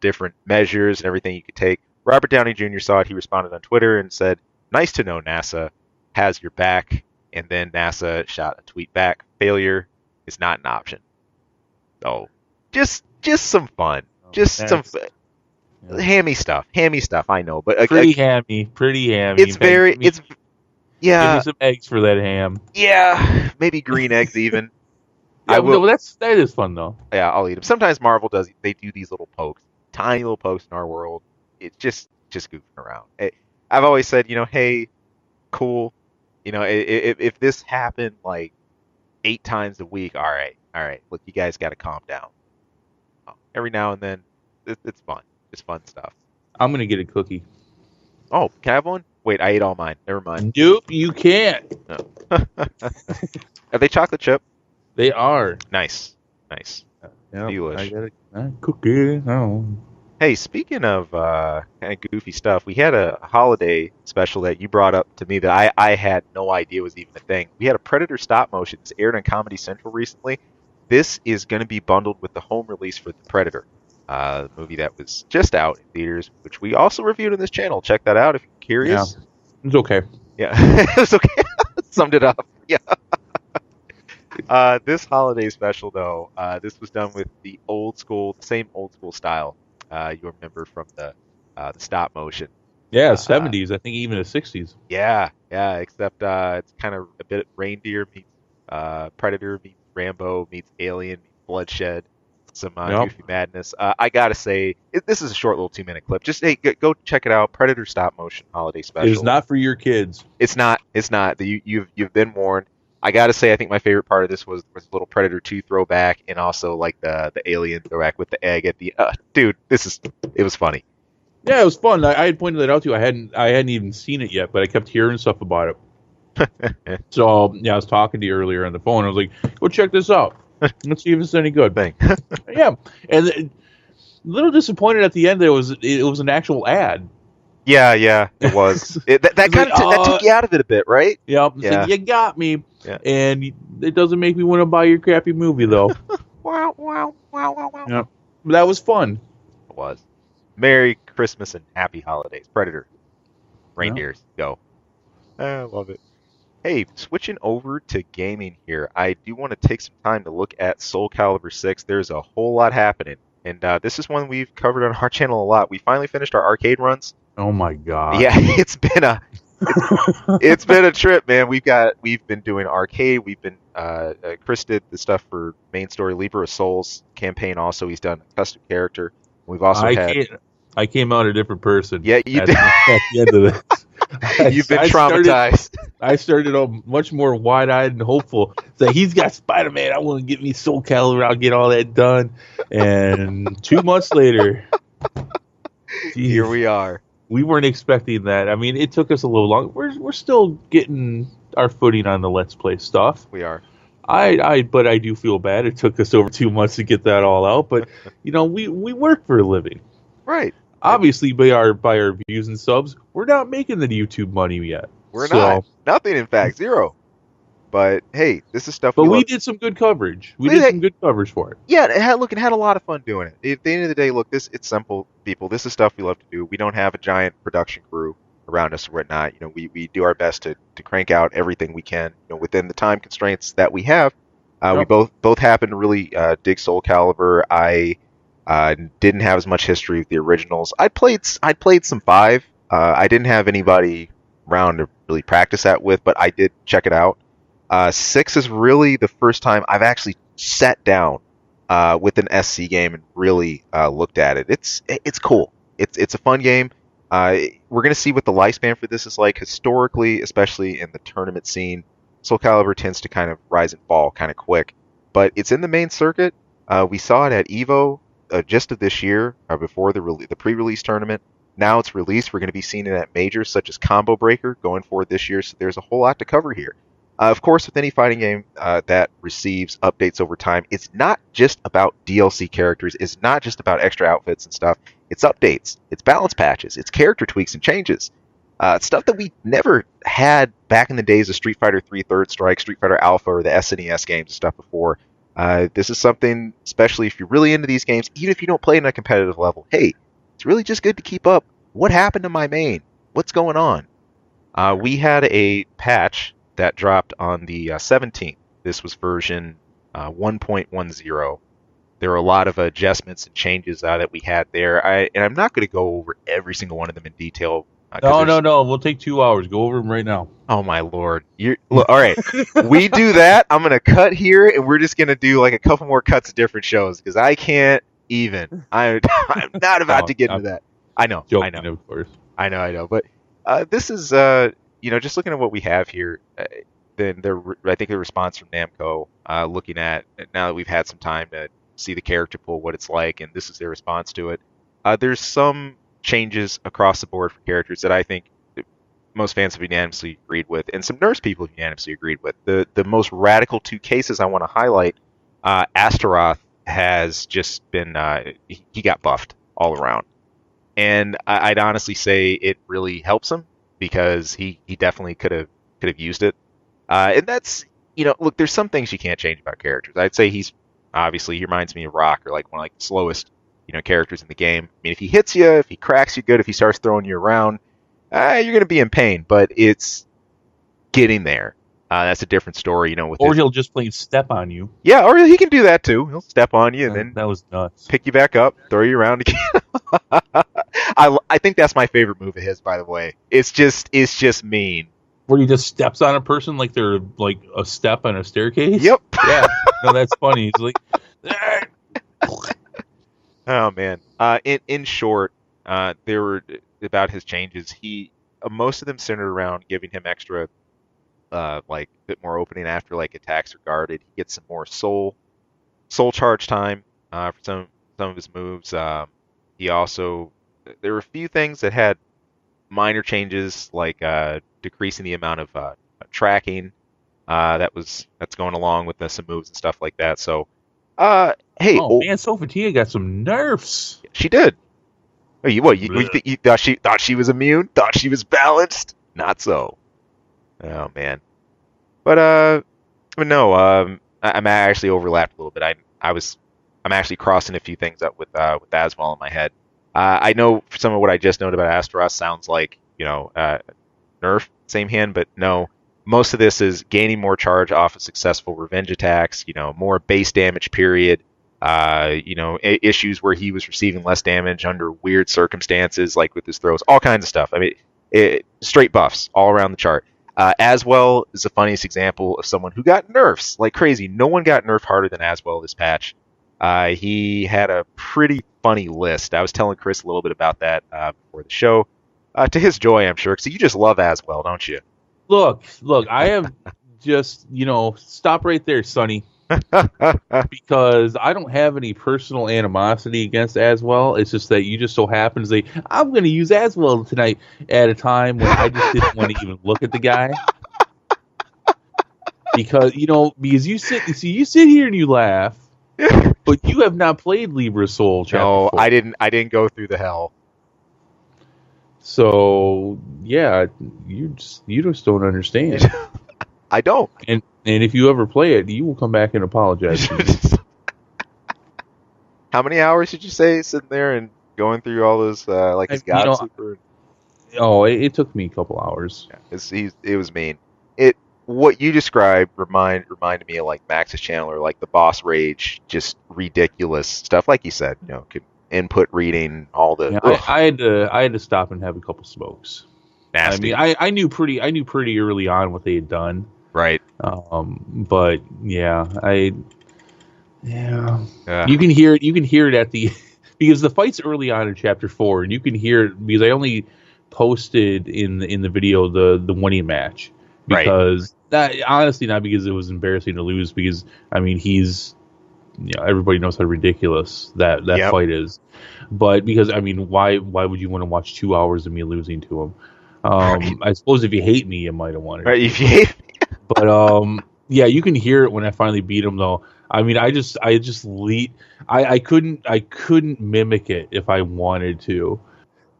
S1: different measures and everything you could take. Robert Downey Jr. saw it. He responded on Twitter and said, "Nice to know NASA has your back." And then NASA shot a tweet back, "Failure is not an option." So, just some fun. Just some hammy stuff. Hammy stuff, I know. But
S2: pretty hammy.
S1: It's very, yeah.
S2: Give me some eggs for that ham.
S1: Yeah, maybe green eggs even.
S2: Yeah, that is fun though.
S1: Yeah, I'll eat them. Sometimes Marvel they do these little pokes, tiny little pokes in our world. It's just goofing around. I've always said, hey, cool. If this happened like 8 times a week, all right. Look, you guys got to calm down. Every now and then, it's fun. It's fun stuff.
S2: I'm gonna get a cookie.
S1: Oh, can I have one? Wait, I ate all mine. Never mind.
S2: Nope, you can't.
S1: No. Are they chocolate chip?
S2: They are.
S1: Nice.
S2: Yeah,
S1: Delish.
S2: I got a cookie. Oh.
S1: Hey, speaking of kind of goofy stuff, we had a holiday special that you brought up to me that I had no idea was even a thing. We had a Predator stop motion. It's aired on Comedy Central recently. This is going to be bundled with the home release for The Predator, the movie that was just out in theaters, which we also reviewed on this channel. Check that out if you're curious.
S2: Yeah, it's okay.
S1: Yeah, it was okay. Summed it up. Yeah. This holiday special, though, this was done with the same old school style you remember from the stop motion.
S2: Yeah, 70s. I think even the 60s.
S1: Yeah, except it's kind of a bit reindeer meets Predator meets Rambo meets Alien meets Bloodshed, some goofy madness. I gotta say, this is a short little 2-minute clip. Just hey, go check it out. Predator stop motion holiday special.
S2: It is not for your kids.
S1: It's not. You've been warned. I gotta say, I think my favorite part of this was the little Predator 2 throwback, and also like the Alien throwback with the egg at the. Dude, it was funny.
S2: Yeah, it was fun. I had pointed that out to you. I hadn't even seen it yet, but I kept hearing stuff about it. So yeah, I was talking to you earlier on the phone. I was like, "Go check this out. Let's see if it's any good."
S1: Bang.
S2: Yeah, and a little disappointed at the end. It was an actual ad.
S1: Yeah, it was. That kind of that took you out of it a bit, right?
S2: Yep.
S1: Yeah.
S2: So you got me.
S1: Yeah.
S2: And it doesn't make me want to buy your crappy movie, though.
S1: Wow.
S2: Yeah. But that was fun.
S1: It was. Merry Christmas and Happy Holidays. Predator. Reindeers. Go. I love it. Hey, switching over to gaming here, I do want to take some time to look at SoulCalibur VI. There's a whole lot happening. And this is one we've covered on our channel a lot. We finally finished our arcade runs.
S2: Oh my god.
S1: Yeah, it's been a trip, man. We've been doing arcade. We've been Chris did the stuff for main story Libra of Souls campaign. Also, he's done a custom character. We've also
S2: I came out a different person.
S1: Yeah, you did.
S2: At the end of this.
S1: You've been traumatized.
S2: I started much more wide-eyed and hopeful. So he's got Spider-Man. I want to get me SoulCalibur. I'll get all that done. And 2 months later,
S1: here we are.
S2: We weren't expecting that. I mean, it took us a little long. We're still getting our footing on the Let's Play stuff.
S1: We are.
S2: But I do feel bad. It took us over 2 months to get that all out. But we work for a living,
S1: right?
S2: Obviously, by our views and subs, we're not making the YouTube money yet.
S1: We're not. Nothing, in fact, zero. But hey, this is stuff.
S2: But we did some good coverage. We did some good coverage for it.
S1: Yeah, it had a lot of fun doing it. At the end of the day, look, it's simple, people. This is stuff we love to do. We don't have a giant production crew around us or whatnot. We do our best to crank out everything we can, within the time constraints that we have. We both happen to really dig SoulCalibur. I didn't have as much history with the originals. I played some 5. I didn't have anybody around to really practice that with, but I did check it out. 6 is really the first time I've actually sat down with an SC game and really looked at it. It's cool. It's a fun game. We're gonna see what the lifespan for this is like historically, especially in the tournament scene. SoulCalibur tends to kind of rise and fall kind of quick, but it's in the main circuit. We saw it at EVO just of this year, before the pre-release tournament. Now it's released. We're going to be seeing it at majors such as Combo Breaker going forward this year. So there's a whole lot to cover here. Of course, with any fighting game that receives updates over time, it's not just about DLC characters. It's not just about extra outfits and stuff. It's updates. It's balance patches. It's character tweaks and changes. Stuff that we never had back in the days of Street Fighter 3 Third Strike, Street Fighter Alpha, or the SNES games and stuff before. This is something, especially if you're really into these games, even if you don't play on a competitive level, hey, it's really just good to keep up. What happened to my main? What's going on? We had a patch that dropped on the 17th. This was version 1.10. There were a lot of adjustments and changes that we had there. I'm not going to go over every single one of them in detail.
S2: No. We'll take 2 hours. Go over them right now.
S1: Oh, my Lord. Look, all right. We do that. I'm going to cut here, and we're just going to do like a couple more cuts of different shows because I can't even. I'm not about to get into that. I know.
S2: Of course.
S1: I know. But this is, just looking at what we have here, then I think the response from Namco, looking at, now that we've had some time to see the character pool, what it's like, and this is their response to it. There's some changes across the board for characters that I think most fans have unanimously agreed with, and some nurse people have unanimously agreed with. The most radical 2 cases I want to highlight, Astaroth has just been he got buffed all around, and I'd honestly say it really helps him because he definitely could have used it. And that's, look, there's some things you can't change about characters. I'd say he reminds me of Rock, or like one of like the slowest characters in the game. I mean, if he hits you, if he cracks you good, if he starts throwing you around, you're gonna be in pain. But it's getting there. That's a different story,
S2: Or he'll just plain step on you.
S1: Yeah, or he can do that too. He'll step on you and then
S2: that was nuts.
S1: Pick you back up, throw you around again. I think that's my favorite move of his, by the way. It's just mean.
S2: Where he just steps on a person like they're like a step on a staircase.
S1: Yep.
S2: Yeah. No, that's funny. He's like,
S1: oh man. In short, there were about his changes. Most of them centered around giving him extra, like a bit more opening after like attacks are guarded. He gets some more soul charge time for some of his moves. He also, there were a few things that had minor changes, like decreasing the amount of tracking. That's going along with some moves and stuff like that. So, hey,
S2: man, Sophatia got some nerfs.
S1: She did. Oh, you thought she was immune? Thought she was balanced? Not so. Oh man. But no. I'm actually overlapped a little bit. I'm actually crossing a few things up with Aswell in my head. I know some of what I just noted about Astaroth sounds like nerf, same hand, but no. Most of this is gaining more charge off of successful revenge attacks. More base damage. Period. Issues where he was receiving less damage under weird circumstances, like with his throws, all kinds of stuff. I mean, straight buffs all around the chart. Aswell is the funniest example of someone who got nerfs like crazy. No one got nerfed harder than Aswell this patch. He had a pretty funny list. I was telling Chris a little bit about that before the show. To his joy, I'm sure, because you just love Aswell, don't you?
S2: Look, I have just, stop right there, Sonny. Because I don't have any personal animosity against Aswell. It's just that you just so happen to say, I'm going to use Aswell tonight at a time when I just didn't want to even look at the guy. Because you sit here and you laugh, but you have not played Libra Soul Chapter 4.
S1: I didn't go through the hell.
S2: So yeah, you just don't understand.
S1: I don't.
S2: And if you ever play it, you will come back and apologize to me.
S1: How many hours did you say sitting there and going through all those like his God Super?
S2: It took me a couple hours.
S1: Yeah, it was mean. What you described reminded me of like Max's channel, or like the boss rage, just ridiculous stuff. Like you said, could input reading all the.
S2: Yeah, I had to stop and have a couple smokes.
S1: Nasty.
S2: I mean, I knew pretty early on what they had done.
S1: Right.
S2: But yeah, you can hear it at the because the fight's early on in Chapter 4, and you can hear it because I only posted in the video the 1E match. Because that honestly, not because it was embarrassing to lose, because I mean he's everybody knows how ridiculous that fight is, but because I mean why would you want to watch 2 hours of me losing to him? Right. I suppose if you hate me, you might have wanted.
S1: Right, if you hate me.
S2: But yeah, you can hear it when I finally beat him though. I mean, I couldn't mimic it if I wanted to.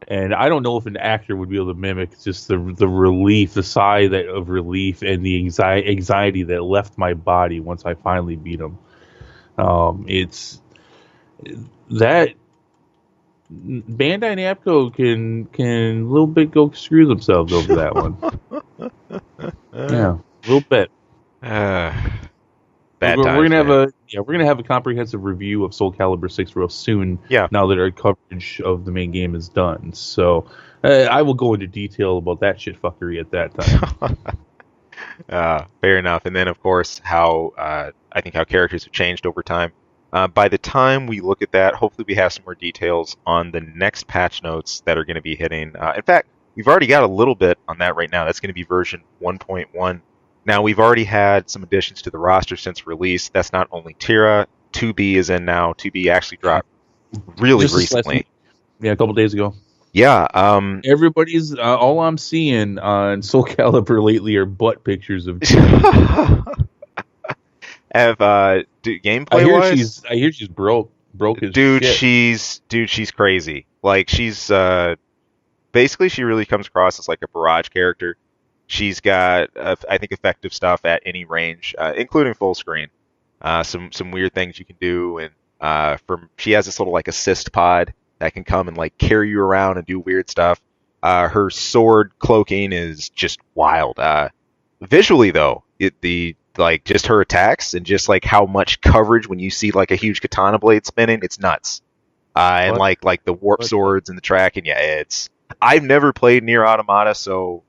S2: And I don't know if an actor would be able to mimic just the relief, the sigh of relief, and the anxiety that left my body once I finally beat him. It's that Bandai Namco can a little bit go screw themselves over that one. Yeah, a little bit.
S1: Bad
S2: we're gonna have a comprehensive review of SoulCalibur VI real soon.
S1: Yeah.
S2: Now that our coverage of the main game is done, so I will go into detail about that shit fuckery at that
S1: time. Fair enough. And then of course how I think how characters have changed over time. By the time we look at that, hopefully we have some more details on the next patch notes that are going to be hitting. In fact, we've already got a little bit on that right now. That's going to be version 1.1. Now, we've already had some additions to the roster since release. That's not only Tira. 2B is in now. 2B actually dropped really recently.
S2: Yeah, a couple days ago.
S1: Yeah.
S2: Everybody's all I'm seeing on SoulCalibur lately are butt pictures of 2B.
S1: have gameplay wise.
S2: I hear she's broke as
S1: Dude,
S2: shit.
S1: she's crazy. Like she's basically she really comes across as like a barrage character. She's got I think effective stuff at any range, including full screen. Some weird things you can do, and she has this little like assist pod that can come and like carry you around and do weird stuff. Her sword cloaking is just wild. Visually though, the like just her attacks and just like how much coverage when you see like a huge katana blade spinning, it's nuts. And like the warp swords and the tracking, yeah, it's. I've never played Nier Automata, so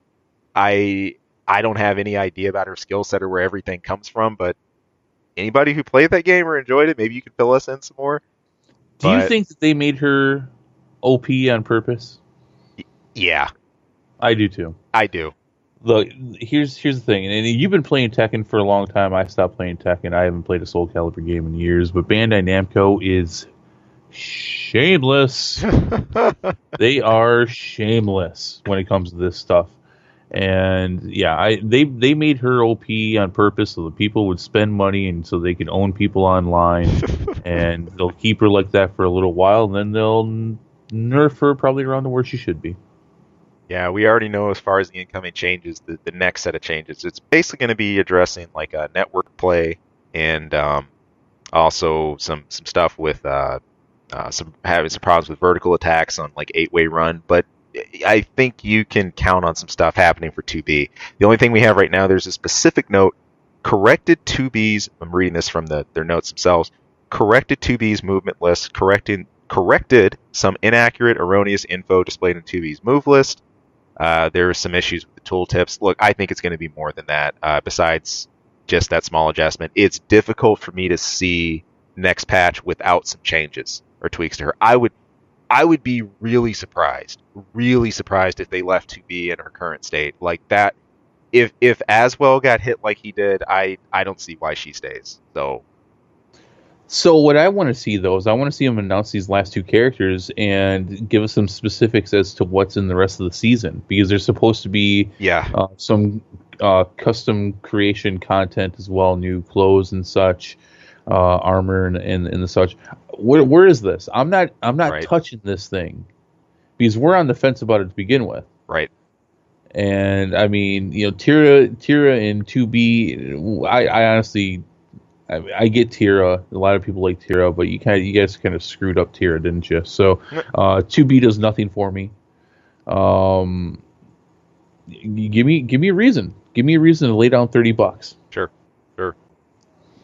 S1: I don't have any idea about her skill set or where everything comes from. But anybody who played that game or enjoyed it, maybe you can fill us in some more.
S2: Do you think that they made her OP on purpose?
S1: Yeah,
S2: I do too.
S1: I do.
S2: Look, here's the thing, and you've been playing Tekken for a long time. I stopped playing Tekken. I haven't played a SoulCalibur game in years, but Bandai Namco is shameless. They are shameless when it comes to this stuff. And yeah, they made her OP on purpose so that people would spend money and so they could own people online, and they'll keep her like that for a little while, and then they'll nerf her probably around to where she should be.
S1: Yeah, we already know as far as the incoming changes, the next set of changes, it's basically going to be addressing like network play and also some stuff with having some problems with vertical attacks on like 8-way run. But I think you can count on some stuff happening for 2B. The only thing we have right now, there's a specific note, corrected 2B's, I'm reading this from their notes themselves, corrected 2B's movement list, corrected some inaccurate, erroneous info displayed in 2B's move list. There are some issues with the tooltips. Look, I think it's going to be more than that. Besides just that small adjustment, it's difficult for me to see next patch without some changes or tweaks to her. I would be really surprised if they left 2B in her current state like that. If Aswell got hit like he did, I don't see why she stays.
S2: So what I want to see, though, is I want to see them announce these last two characters and give us some specifics as to what's in the rest of the season, because there's supposed to be some custom creation content as well, new clothes and such, armor and the such. Where is this? I'm not touching this thing because we're on the fence about it to begin with.
S1: Right.
S2: And I mean, Tira and 2B, I honestly. I get Tira. A lot of people like Tira, but you guys kind of screwed up Tira, didn't you? So 2B does nothing for me. Give me a reason. Give me a reason to lay down $30.
S1: Sure.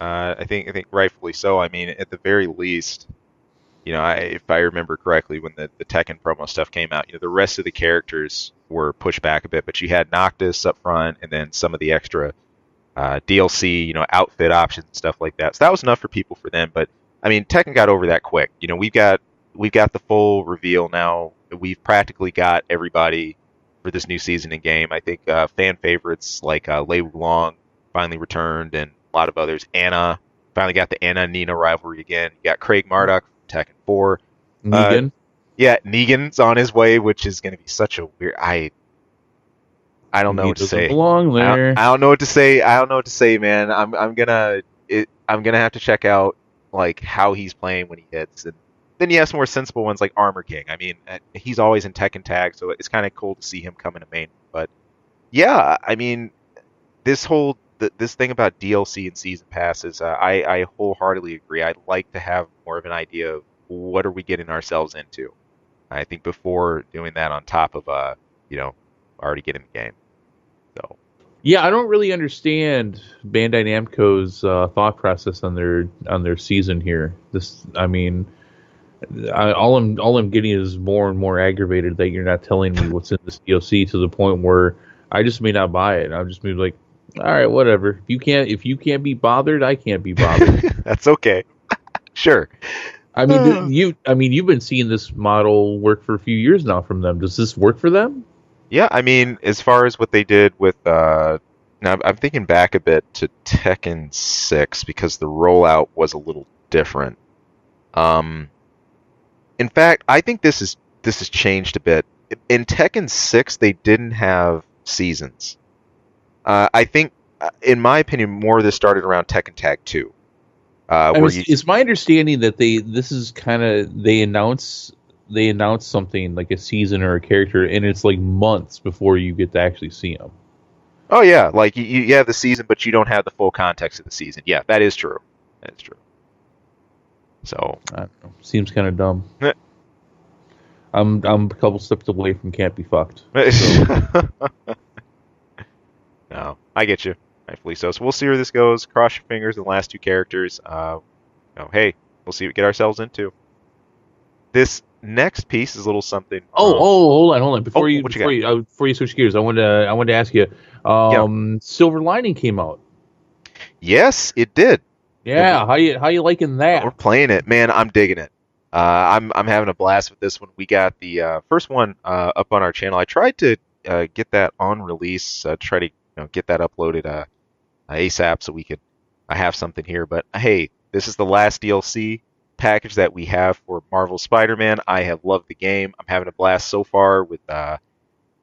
S1: I think rightfully so. I mean, at the very least, if I remember correctly, when the Tekken promo stuff came out, the rest of the characters were pushed back a bit, but you had Noctis up front, and then some of the extra DLC, outfit options and stuff like that. So that was enough for people for them. But I mean, Tekken got over that quick. We've got the full reveal now. We've practically got everybody for this new season in game. I think fan favorites like Lei Wulong finally returned, and a lot of others. Anna finally got the Anna Nina rivalry again. You got Craig Marduk from Tekken 4.
S2: Negan.
S1: Yeah, Negan's on his way, which is going to be such a weird. I don't know what to say.
S2: Belong there.
S1: I don't know what to say, man. I'm gonna have to check out like how he's playing when he hits, and then you have some more sensible ones like Armor King. I mean, he's always in Tekken Tag, so it's kind of cool to see him come into main. But yeah, I mean, this thing about DLC and season passes, I wholeheartily agree. I'd like to have more of an idea of what are we getting ourselves into. I think before doing that on top of already getting the game. So
S2: yeah, I don't really understand Bandai Namco's thought process on their season here. All I'm getting is more and more aggravated that you're not telling me what's in this DLC to the point where I just may not buy it. I'll just be like, all right, whatever. If you can't be bothered, I can't be bothered.
S1: That's okay. Sure.
S2: I mean, you've been seeing this model work for a few years now from them. Does this work for them?
S1: Yeah, I mean, as far as what they did with, now I'm thinking back a bit to Tekken 6 because the rollout was a little different. In fact, I think this has changed a bit. In Tekken 6, they didn't have seasons. I think in my opinion, more of this started around Tekken Tag 2.
S2: It's my understanding that they announce something like a season or a character, and it's like months before you get to actually see them.
S1: Oh yeah, like you have the season, but you don't have the full context of the season. Yeah, that is true. That is true. So
S2: I don't know. Seems kind of dumb. I'm a couple steps away from can't be fucked. So.
S1: No, I get you. Rightfully so. So we'll see where this goes. Cross your fingers. The last two characters. Hey, we'll see what we get ourselves into. This next piece is a little something.
S2: Hold on. Before you switch gears, I wanted to ask you. Silver Lining came out.
S1: Yes, it did.
S2: Yeah, how you liking that?
S1: We're playing it, man. I'm digging it. I'm having a blast with this one. We got the first one up on our channel. I tried to get that on release. Try to get that uploaded ASAP so we could have something here. But hey, this is the last DLC package that we have for Marvel Spider-Man. I have loved the game. I'm having a blast so far with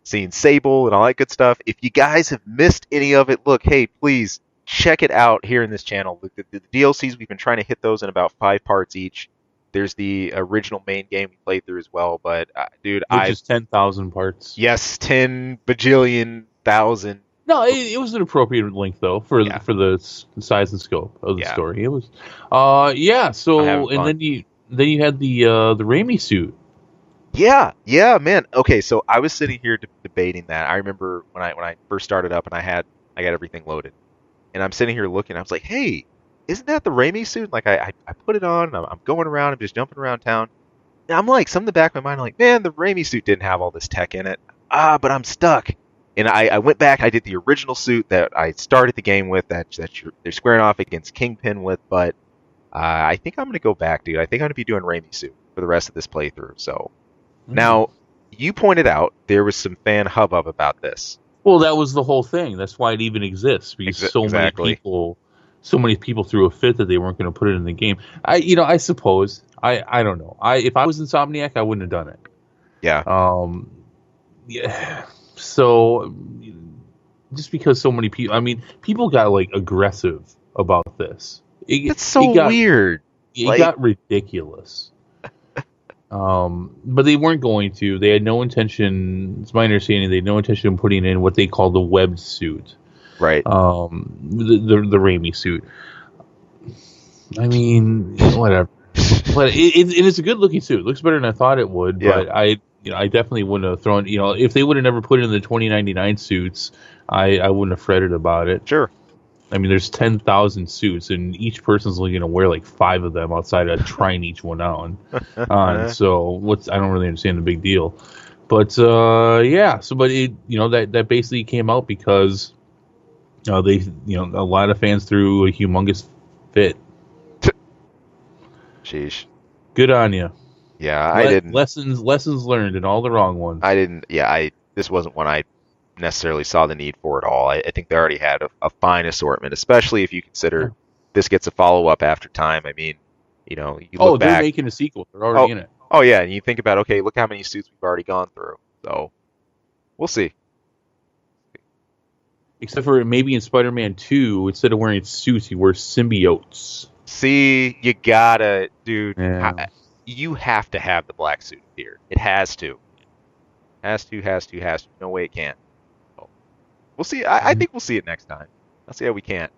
S1: seeing Sable and all that good stuff. If you guys have missed any of it, look, hey, please check it out here in this channel. The DLCs, we've been trying to hit those in about 5 parts each. There's the original main game we played through as well, but dude,
S2: which is 10,000 parts.
S1: Yes, 10 bajillion thousand.
S2: No, it was an appropriate length though for the size and scope of the story. It was, So and then you had the Raimi suit.
S1: Yeah, man. Okay, so I was sitting here debating that. I remember when I first started up and I got everything loaded, and I'm sitting here looking. I was like, hey, isn't that the Raimi suit? Like I put it on. I'm going around. I'm just jumping around town. And I'm like, something in the back of my mind, I'm like, man, the Raimi suit didn't have all this tech in it. But I'm stuck. And I went back. I did the original suit that I started the game with. They're squaring off against Kingpin with. But I think I'm gonna go back, dude. I think I'm gonna be doing Raimi suit for the rest of this playthrough. So now you pointed out there was some fan hubbub about this.
S2: Well, that was the whole thing. That's why it even exists, because so many people threw a fit that they weren't going to put it in the game. I suppose. I don't know. If I was Insomniac, I wouldn't have done it.
S1: Yeah.
S2: Yeah. So just because so many people got like aggressive about this.
S1: It's so weird.
S2: It got ridiculous. But they weren't going to. They had no intention. It's my understanding they had no intention of putting in what they call the webbed suit.
S1: Right.
S2: The Raimi suit. I mean, whatever. But it's a good looking suit. It looks better than I thought it would. Yeah. But I definitely wouldn't have thrown. If they would have never put it in the 2099 suits, I wouldn't have fretted about it.
S1: Sure.
S2: I mean, there's 10,000 suits, and each person's only going to wear like 5 of them outside of trying each one on. So I don't really understand the big deal. But but it that basically came out because a lot of fans threw a humongous fit.
S1: Sheesh.
S2: Good on you.
S1: Yeah, I didn't.
S2: Lessons learned and all the wrong ones.
S1: I didn't. Yeah, this wasn't one I necessarily saw the need for at all. I think they already had a fine assortment, especially if you consider this gets a follow-up after time. I mean, you look back.
S2: They're making a sequel. They're already in it.
S1: Oh, yeah, and you think about, okay, look how many suits we've already gone through. So, we'll see.
S2: Except for maybe in Spider-Man 2, instead of wearing suits, he wears symbiotes.
S1: See, you gotta, dude. Yeah. You have to have the black suit here. It has to. Has to. No way it can't. We'll see. I think we'll see it next time. I'll see how we can't.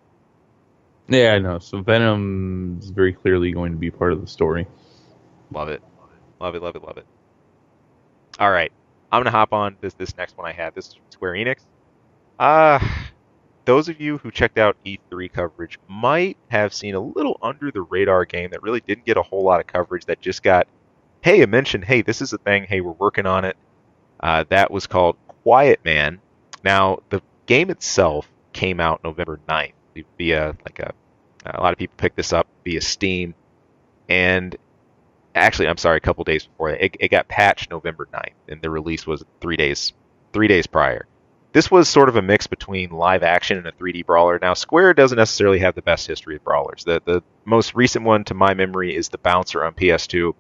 S2: Yeah, I know. So Venom is very clearly going to be part of the story.
S1: Love it. Love it. All right. I'm going to hop on this next one I had. This is from Square Enix. Those of you who checked out E3 coverage might have seen a little under the radar game that really didn't get a whole lot of coverage, that just got, hey, a mention, hey, this is a thing, hey, we're working on it. That was called Quiet Man. Now, the game itself came out November 9th via a lot of people picked this up via Steam, and actually, I'm sorry, a couple days before that, it got patched November 9th, and the release was 3 days prior. This was sort of a mix between live action and a 3D brawler. Now, Square doesn't necessarily have the best history of brawlers. The most recent one, to my memory, is the Bouncer on PS2.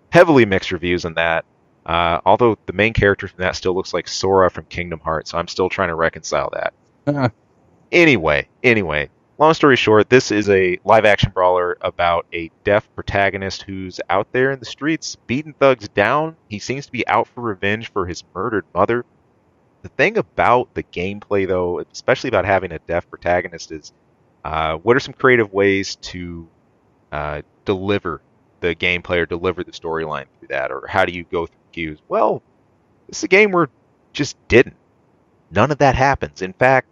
S1: Heavily mixed reviews on that. Although the main character from that still looks like Sora from Kingdom Hearts, so I'm still trying to reconcile that. Anyway, long story short, this is a live-action brawler about a deaf protagonist who's out there in the streets beating thugs down. He seems to be out for revenge for his murdered mother. The thing about the gameplay, though, especially about having a deaf protagonist, is what are some creative ways to deliver the gameplay or deliver the storyline through that, or how do you go through cues? Well, this is a game where just didn't. None of that happens. In fact,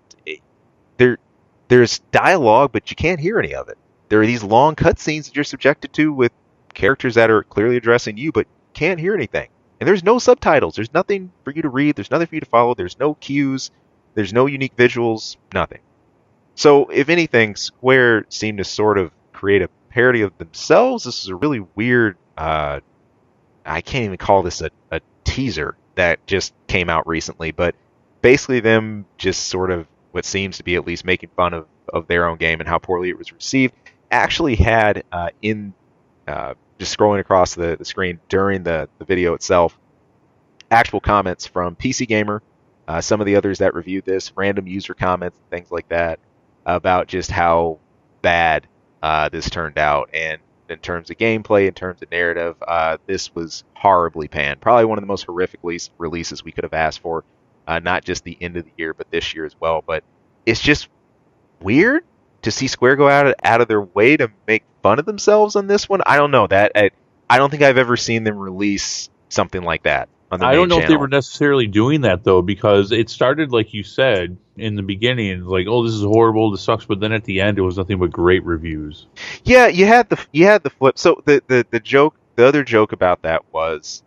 S1: there's dialogue, but you can't hear any of it. There are these long cutscenes that you're subjected to with characters that are clearly addressing you, but can't hear anything. And there's no subtitles. There's nothing for you to read. There's nothing for you to follow. There's no cues. There's no unique visuals. Nothing. So, if anything, Square seemed to sort of create a parody of themselves. This is a really weird, I can't even call this a teaser that just came out recently, but basically them just sort of what seems to be at least making fun of their own game and how poorly it was received, actually had just scrolling across the screen during the video itself, actual comments from PC Gamer, some of the others that reviewed this, random user comments, and things like that, about just how bad this turned out. And in terms of gameplay, in terms of narrative, this was horribly panned. Probably one of the most horrific releases we could have asked for. Not just the end of the year, but this year as well. But it's just weird to see Square go out of their way to make fun of themselves on this one. I don't know that. I don't think I've ever seen them release something like that on the main
S2: I don't know
S1: channel.
S2: if they were necessarily doing that, though, because it started, like you said, in the beginning, like, oh, this is horrible, this sucks, but then at the end, it was nothing but great reviews.
S1: Yeah, you had the flip. So the joke, the other joke about that was...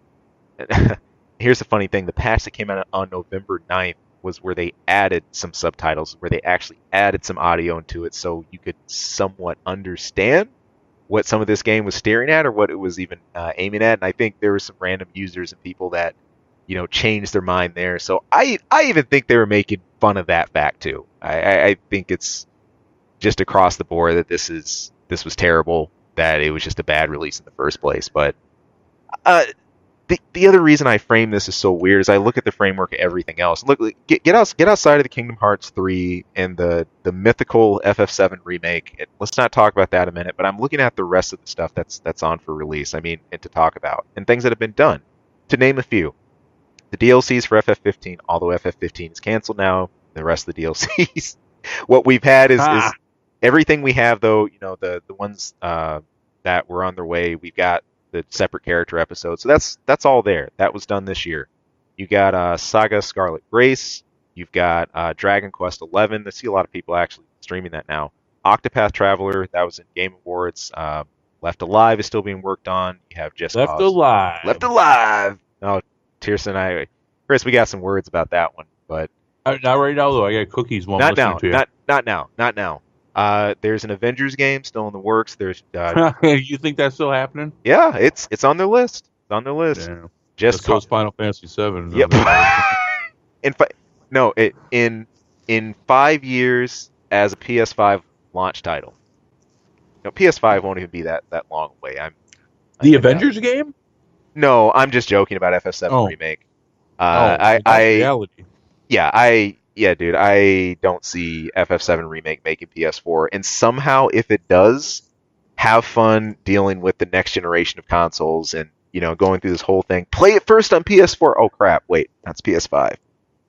S1: Here's the funny thing. The patch that came out on November 9th was where they added some subtitles, where they actually added some audio into it so you could somewhat understand what some of this game was staring at or what it was even aiming at. And I think there were some random users and people that, changed their mind there. So I even think they were making fun of that fact too. I think it's just across the board that this was terrible, that it was just a bad release in the first place. But the other reason I frame this as so weird is I look at the framework of everything else. Look, get outside of the Kingdom Hearts 3 and the mythical FF7 remake. Let's not talk about that a minute, but I'm looking at the rest of the stuff that's on for release. I mean, and to talk about, and things that have been done. To name a few, the DLCs for FF15, although FF15 is canceled now, the rest of the DLCs. What we've had is everything we have, though. The ones that were on their way. We've got the separate character episodes. So that's all there. That was done this year. You got Saga Scarlet Grace. You've got Dragon Quest XI. I see a lot of people actually streaming that now. Octopath Traveler, that was in Game Awards. Left Alive is still being worked on. You have Just
S2: Left
S1: Cause.
S2: Alive.
S1: Left Alive. Oh, Tirson, Chris, we got some words about that one, but
S2: not right now though. I got cookies. While
S1: not
S2: I'm
S1: now.
S2: listening to you.
S1: Not now. There's an Avengers game still in the works. There's
S2: you think that's still happening?
S1: Yeah, it's on their list. It's on their list.
S2: Yeah.
S1: Just
S2: Cause Final Fantasy VII.
S1: Yep. in 5 years as a PS5 launch title. PS5 won't even be that long away.
S2: The Avengers game?
S1: No, I'm just joking about FF7 remake.
S2: Reality.
S1: Yeah, dude, I don't see FF7 remake making PS4. And somehow, if it does, have fun dealing with the next generation of consoles and, going through this whole thing. Play it first on PS4. Oh, crap. Wait, that's PS5.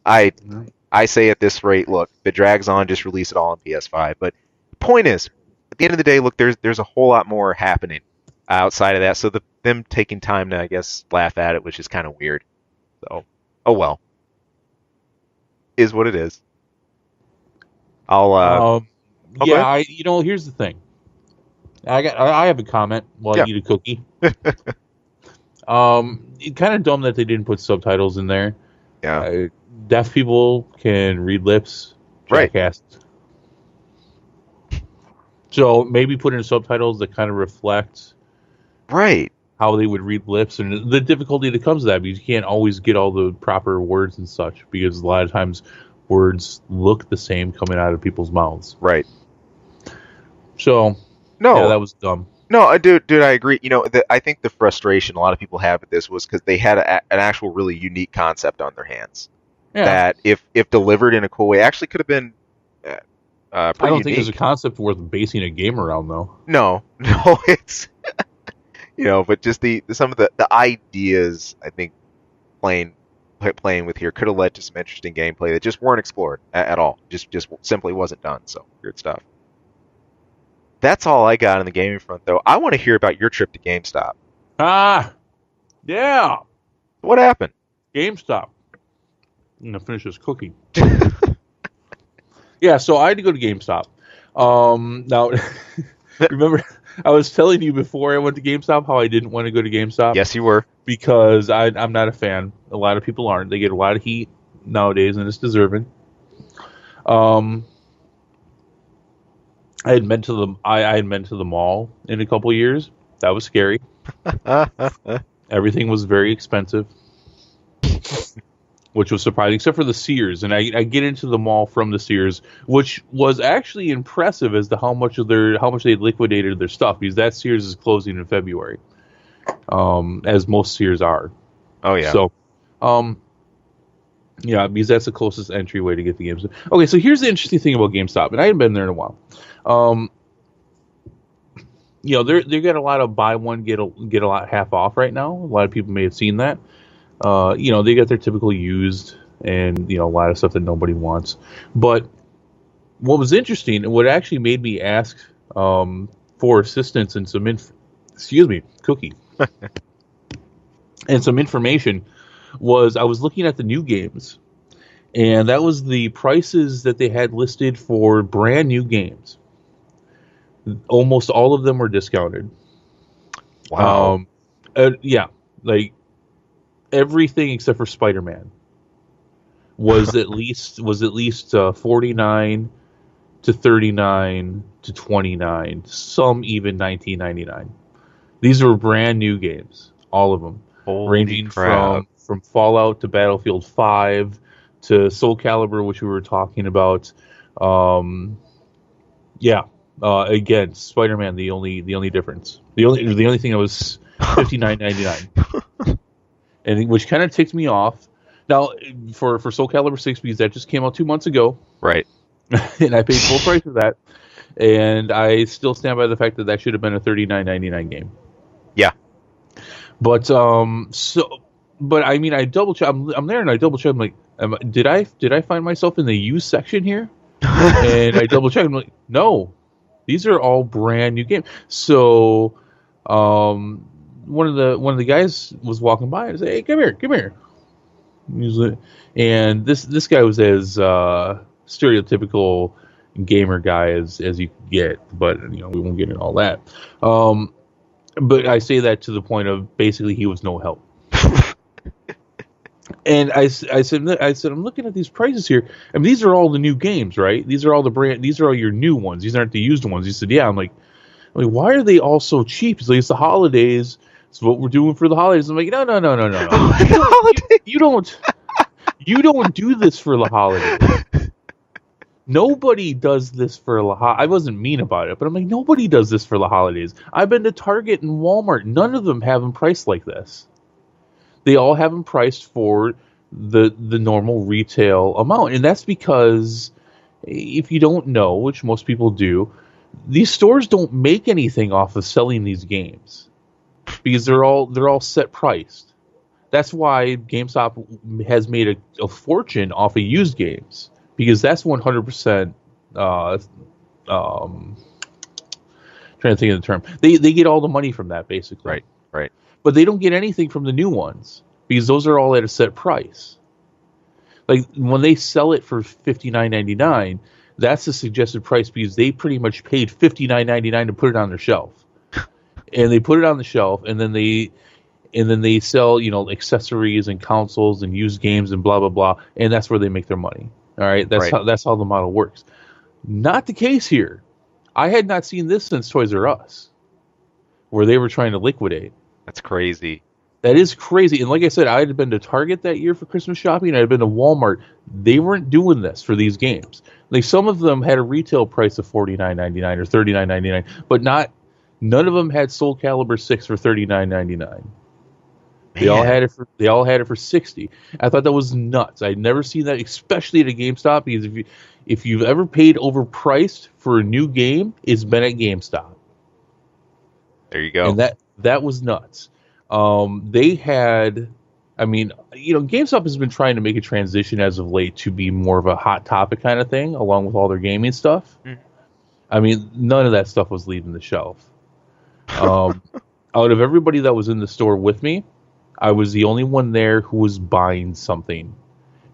S1: I say at this rate, look, if it drags on, just release it all on PS5. But the point is, at the end of the day, look, there's a whole lot more happening outside of that. So them taking time to, I guess, laugh at it, which is kind of weird. So, oh well. Is what it is. I'll
S2: here's the thing. I have a comment while I eat a cookie. It's kind of dumb that they didn't put subtitles in there.
S1: Yeah.
S2: Deaf people can read lips. Jackass. Right. So maybe put in subtitles that kind of reflect how they would read lips and the difficulty that comes to that, because you can't always get all the proper words and such, because a lot of times words look the same coming out of people's mouths.
S1: Right.
S2: So, that was dumb.
S1: No, dude, I agree. I think the frustration a lot of people have with this was because they had an actual really unique concept on their hands. Yeah. That if delivered in a cool way, actually could have been
S2: I
S1: pretty
S2: don't
S1: unique.
S2: think there's a concept worth basing a game around, though.
S1: No, it's but just some of the ideas I think playing with here could have led to some interesting gameplay that just weren't explored at all. Just simply wasn't done. So weird stuff. That's all I got on the gaming front, though. I want to hear about your trip to GameStop.
S2: Yeah.
S1: What happened?
S2: GameStop. I'm gonna finish this cookie. Yeah, so I had to go to GameStop. Now, remember, I was telling you before I went to GameStop how I didn't want to go to GameStop?
S1: Yes, you were.
S2: Because I'm not a fan. A lot of people aren't. They get a lot of heat nowadays, and it's deserving. I had been to the mall in a couple years. That was scary. Everything was very expensive, which was surprising, except for the Sears. And I get into the mall from the Sears, which was actually impressive as to how much they liquidated their stuff, because that Sears is closing in February, as most Sears are.
S1: Oh yeah.
S2: So, yeah, because that's the closest entryway to get the games. Okay, so here's the interesting thing about GameStop, and I haven't been there in a while. They got a lot of buy one get a lot half off right now. A lot of people may have seen that. They got their typical used and a lot of stuff that nobody wants. But what was interesting and what actually made me ask for assistance and some cookie and some information was I was looking at the new games, and that was the prices that they had listed for brand new games. Almost all of them were discounted.
S1: Wow.
S2: Yeah, like everything except for Spider-Man was at least $49 to $39 to $29, some even $19.99. These were brand new games, all of them.
S1: Holy
S2: ranging
S1: crap.
S2: from Fallout to Battlefield 5 to SoulCalibur, which we were talking about. Again, Spider-Man, the only difference. The only thing that was $59.99. And which kind of ticks me off. Now, for SoulCalibur 6, because that just came out 2 months ago.
S1: Right.
S2: And I paid full price for that. And I still stand by the fact that should have been a $39.99 game.
S1: Yeah.
S2: But I mean, I double check. I'm there and I double check. I'm like, did I find myself in the used section here? And I double check. I'm like, no, these are all brand new games. So, one of the guys was walking by and said, "Hey, come here." And this guy was as stereotypical gamer guy as you could get, but we won't get into all that. But I say that to the point of basically he was no help. And I said, I'm looking at these prices here. I mean, these are all the new games, right? These are all your new ones. These aren't the used ones. He said, yeah. I'm like, why are they all so cheap? He's like, it's the holidays. It's what we're doing for the holidays. I'm like, no. You don't do this for the holidays. Nobody does this for the holidays. I wasn't mean about it, but I'm like, nobody does this for the holidays. I've been to Target and Walmart. None of them have them priced like this. They all have them priced for the normal retail amount. And that's because, if you don't know, which most people do, these stores don't make anything off of selling these games. Because they're all set priced. That's why GameStop has made a fortune off of used games. Because that's 100%. Trying to think of the term. They get all the money from that, basically.
S1: Right.
S2: But they don't get anything from the new ones because those are all at a set price. Like when they sell it for $59.99, that's the suggested price because they pretty much paid $59.99 to put it on their shelf. And they put it on the shelf, and then they sell accessories and consoles and used games and blah blah blah, and that's where they make their money. All right, that's how the model works. Not the case here. I had not seen this since Toys R Us, where they were trying to liquidate.
S1: That's crazy.
S2: That is crazy. And like I said, I had been to Target that year for Christmas shopping. I had been to Walmart. They weren't doing this for these games. Like some of them had a retail price of $49.99 or $39.99, but none of them had SoulCalibur 6 for $39.99. They all had it for $60. I thought that was nuts. I'd never seen that, especially at a GameStop, because if you've ever paid overpriced for a new game, it's been at GameStop.
S1: There you go.
S2: And that was nuts. They had, I mean, GameStop has been trying to make a transition as of late to be more of a hot topic kind of thing, along with all their gaming stuff. Mm-hmm. I mean, none of that stuff was leaving the shelf. Out of everybody that was in the store with me, I was the only one there who was buying something.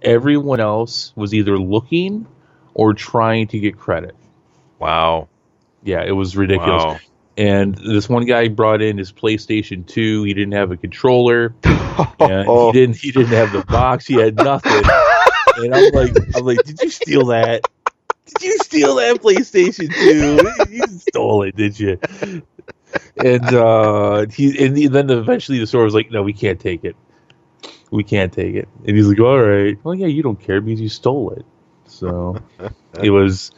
S2: Everyone else was either looking or trying to get credit.
S1: Wow.
S2: Yeah, it was ridiculous. Wow. And this one guy brought in his PlayStation 2. He didn't have a controller. And he didn't have the box. He had nothing. And I'm like, did you steal that? Did you steal that PlayStation 2? You stole it, did you? And then eventually the store was like, no, we can't take it. We can't take it. And he's like, all right. Well, yeah, you don't care because you stole it. So it was.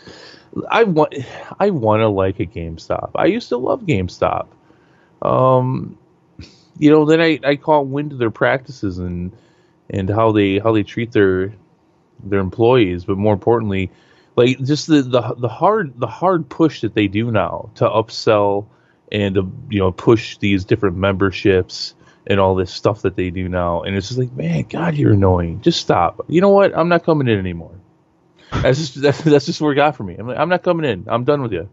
S2: I want to like a GameStop. I used to love GameStop. Then I caught wind of their practices and how they treat their employees, but more importantly, like just the hard push that they do now to upsell and to push these different memberships and all this stuff that they do now. And it's just like, man, God, you're annoying. Just stop. You know what? I'm not coming in anymore. That's just what it got for me. I'm like, I'm not coming in. I'm done with you.